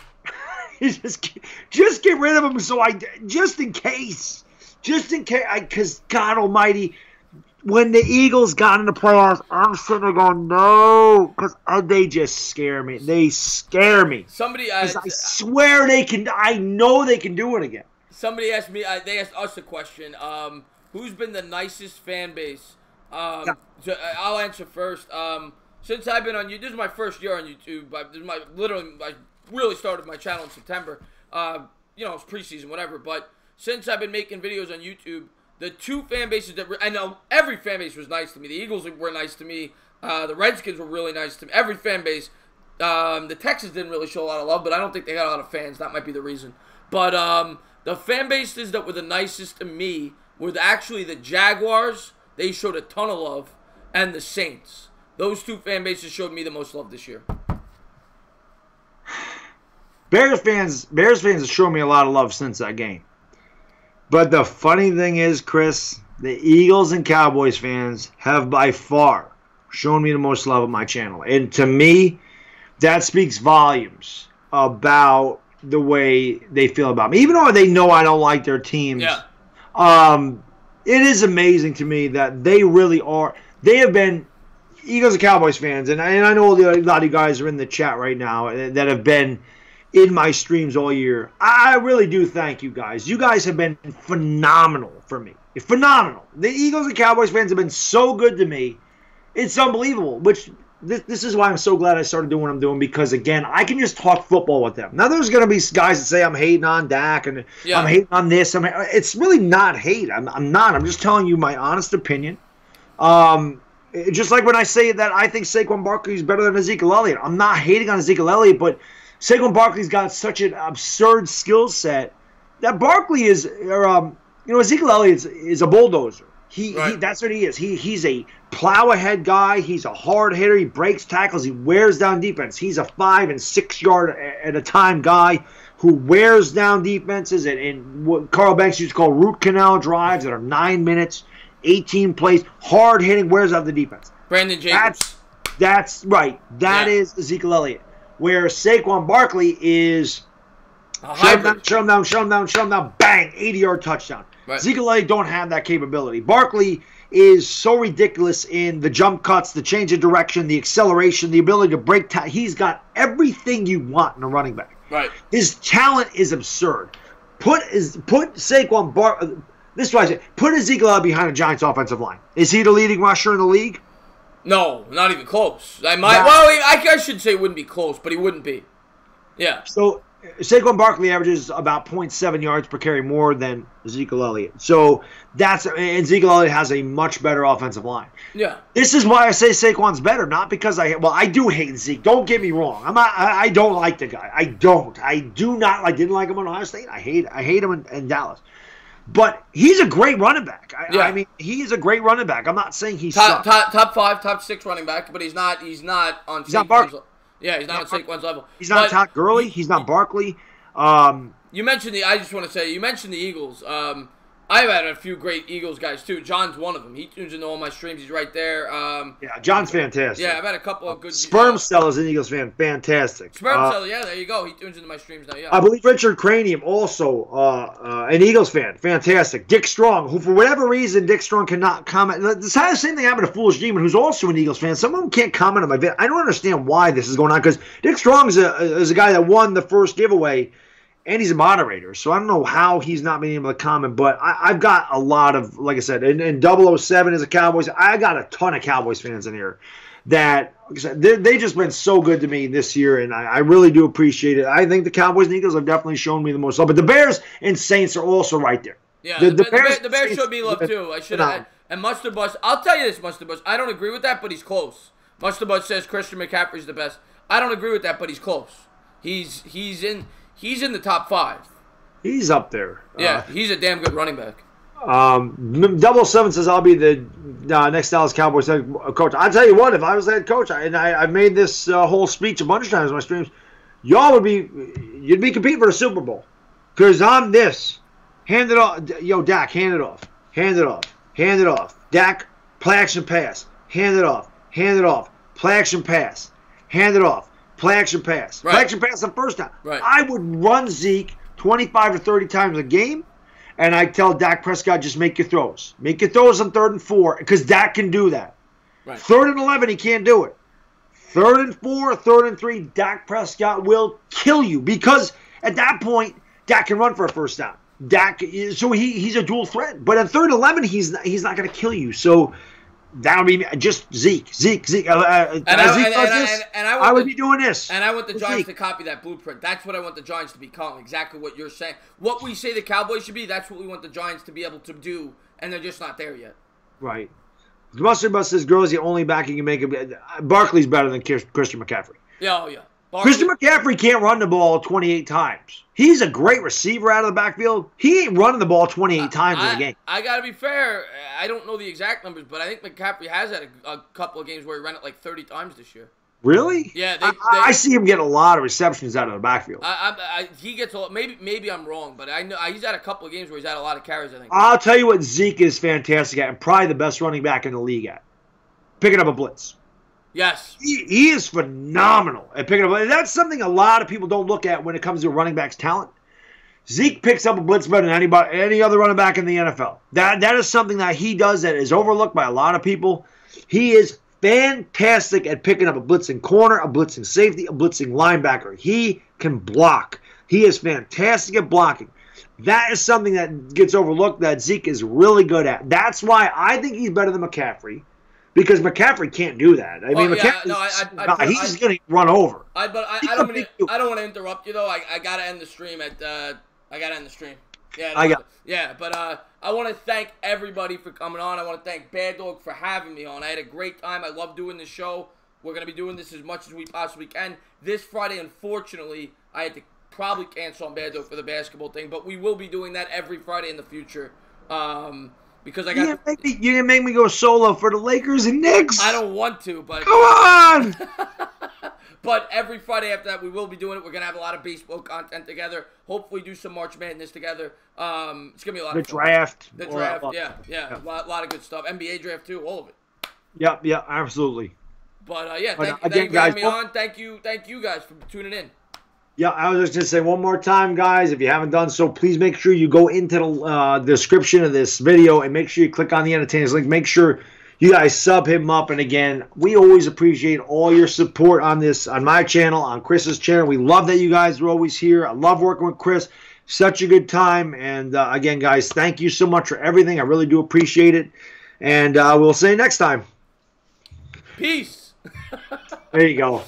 just get rid of them just in case. Because God almighty, when the Eagles got in the playoffs, I'm sitting there going, no. Because they just scare me. They scare me. I swear they can. I know they can do it again. Somebody asked me, they asked us a question. Who's been the nicest fan base? So I'll answer first. Since I've been on YouTube, this is my first year on YouTube. I really started my channel in September. It's preseason, whatever. But since I've been making videos on YouTube, the two fan bases I know every fan base was nice to me. The Eagles were nice to me. The Redskins were really nice to me. Every fan base. The Texans didn't really show a lot of love, but I don't think they got a lot of fans. That might be the reason. But the fan bases that were the nicest to me were actually the Jaguars. They showed a ton of love. And the Saints. Those two fan bases showed me the most love this year. Bears fans have shown me a lot of love since that game. But the funny thing is, Chris, the Eagles and Cowboys fans have by far shown me the most love on my channel. And to me, that speaks volumes about the way they feel about me. Even though they know I don't like their teams, it is amazing to me that they really are. They have been Eagles and Cowboys fans, and I know a lot of you guys are in the chat right now that have been in my streams all year. I really do thank you guys. You guys have been phenomenal for me. Phenomenal. The Eagles and Cowboys fans have been so good to me. It's unbelievable, which this is why I'm so glad I started doing what I'm doing, because, again, I can just talk football with them. Now, there's going to be guys that say I'm hating on Dak and I'm hating on this. It's really not hate. I'm not. I'm just telling you my honest opinion. Just like when I say that I think Saquon Barkley is better than Ezekiel Elliott. I'm not hating on Ezekiel Elliott, but Saquon Barkley's got such an absurd skill set that Barkley is, Ezekiel Elliott is a bulldozer. Right. That's what he is. He's a plow ahead guy. He's a hard hitter. He breaks tackles. He wears down defense. He's a 5 and 6 yard at a time guy who wears down defenses and what Carl Banks used to call root canal drives that are 9 minutes, 18 plays, hard hitting, wears out the defense. Brandon Jacobs. That's right. That is Ezekiel Elliott. Where Saquon Barkley is shut him down, bang, 80-yard touchdown. Right. Ezekiel Elliott don't have that capability. Barkley is so ridiculous in the jump cuts, the change of direction, the acceleration, the ability to break. He's got everything you want in a running back. Right. His talent is absurd. Put Saquon Barkley. This is why I say put Ezekiel Elliott behind a Giants offensive line. Is he the leading rusher in the league? No, not even close. I should say it wouldn't be close, but he wouldn't be. Yeah. So Saquon Barkley averages about 0.7 yards per carry more than Ezekiel Elliott. So Ezekiel Elliott has a much better offensive line. Yeah. This is why I say Saquon's better, not because I do hate Zeke. Don't get me wrong. I don't like the guy. I do not. I didn't like him in Ohio State. I hate him in Dallas. But he's a great running back. I mean, he's a great running back. I'm not saying he's top 5, top 6 running back, but he's not on Saquon's level. Yeah, he's not on Saquon's level. He's not Todd Gurley. He's not Barkley. You mentioned I just want to say, you mentioned the Eagles. I've had a few great Eagles guys, too. John's one of them. He tunes into all my streams. He's right there. Yeah, John's fantastic. Yeah, I've had a couple of good... Sperm Cell is an Eagles fan. Fantastic. Sperm Cell, yeah, there you go. He tunes into my streams now, yeah. I believe Richard Cranium, also an Eagles fan. Fantastic. Dick Strong, who for whatever reason, Dick Strong cannot comment. The same thing happened to Foolish Demon, who's also an Eagles fan. Some of them can't comment on my video. I don't understand why this is going on, because Dick Strong is a guy that won the first giveaway, and he's a moderator, so I don't know how he's not being able to comment, but I've got a lot of, like I said, and 007 is a Cowboys. I got a ton of Cowboys fans in here that, like I said, they've just been so good to me this year, and I really do appreciate it. I think the Cowboys and Eagles have definitely shown me the most love, but the Bears and Saints are also right there. Yeah, the Bears showed me love, too. I should have. And Mustard Bus, I'll tell you this, Mustard Bus, I don't agree with that, but he's close. Mustard Bus says Christian McCaffrey's the best. I don't agree with that, but he's close. He's in the top 5. He's up there. Yeah, he's a damn good running back. 007 says I'll be the next Dallas Cowboys head coach. I'll tell you what, if I was the head coach, I've made this whole speech a bunch of times in my streams, you'd be competing for the Super Bowl. Because I'm this. Hand it off. Yo, Dak, hand it off. Hand it off. Hand it off. Dak, play action pass. Hand it off. Hand it off. Play action pass. Hand it off. Play action pass. Right. Play action pass the first time. Right. I would run Zeke 25 or 30 times a game, and I tell Dak Prescott, just make your throws. Make your throws on 3rd and 4, because Dak can do that. Right. 3rd and 11, he can't do it. 3rd and 4, 3rd and 3, Dak Prescott will kill you, because at that point, Dak can run for a first down. So he's a dual threat. But at 3rd and 11, he's not going to kill you. So that would be just Zeke. I would be doing this. And I want the Giants to copy that blueprint. That's what I want the Giants to become. Exactly what you're saying. What we say the Cowboys should be, that's what we want the Giants to be able to do. And they're just not there yet. Right. Mustard Bus says Gurley's the only back you can make it. Barkley's better than Christian McCaffrey. Yeah, oh yeah. Christian McCaffrey can't run the ball 28 times. He's a great receiver out of the backfield. He ain't running the ball 28 times in a game. I got to be fair. I don't know the exact numbers, but I think McCaffrey has had a couple of games where he ran it like 30 times this year. Really? Yeah. I see him get a lot of receptions out of the backfield. He gets a lot. Maybe I'm wrong, but I know he's had a couple of games where he's had a lot of carries, I think. I'll tell you what Zeke is fantastic at, and probably the best running back in the league at. Picking up a blitz. Yes. He is phenomenal at picking up. And that's something a lot of people don't look at when it comes to a running back's talent. Zeke picks up a blitz better than any other running back in the NFL. That is something that he does that is overlooked by a lot of people. He is fantastic at picking up a blitzing corner, a blitzing safety, a blitzing linebacker. He can block. He is fantastic at blocking. That is something that gets overlooked that Zeke is really good at. That's why I think he's better than McCaffrey. Because McCaffrey can't do that. I mean, McCaffrey, he's just going to run over. I don't want to interrupt you though. I got to end the stream Yeah, but I want to thank everybody for coming on. I want to thank Baddog for having me on. I had a great time. I love doing this show. We're going to be doing this as much as we possibly can. This Friday, unfortunately, I had to probably cancel on Baddog for the basketball thing, but we will be doing that every Friday in the future. because I got. You didn't make me go solo for the Lakers and Knicks. I don't want to, but come on. But every Friday after that, we will be doing it. We're gonna have a lot of baseball content together. Hopefully, do some March Madness together. It's gonna be a lot of fun. The draft, yeah. A lot of good stuff. NBA draft too, all of it. Yeah, absolutely. But yeah, thank you for having me on. Thank you guys for tuning in. Yeah, I was just going to say one more time, guys, if you haven't done so, please make sure you go into the description of this video and make sure you click on the Entertainah's link. Make sure you guys sub him up. And again, we always appreciate all your support on this, on my channel, on Chris's channel. We love that you guys are always here. I love working with Chris. Such a good time. And again, guys, thank you so much for everything. I really do appreciate it. And we'll see you next time. Peace. There you go.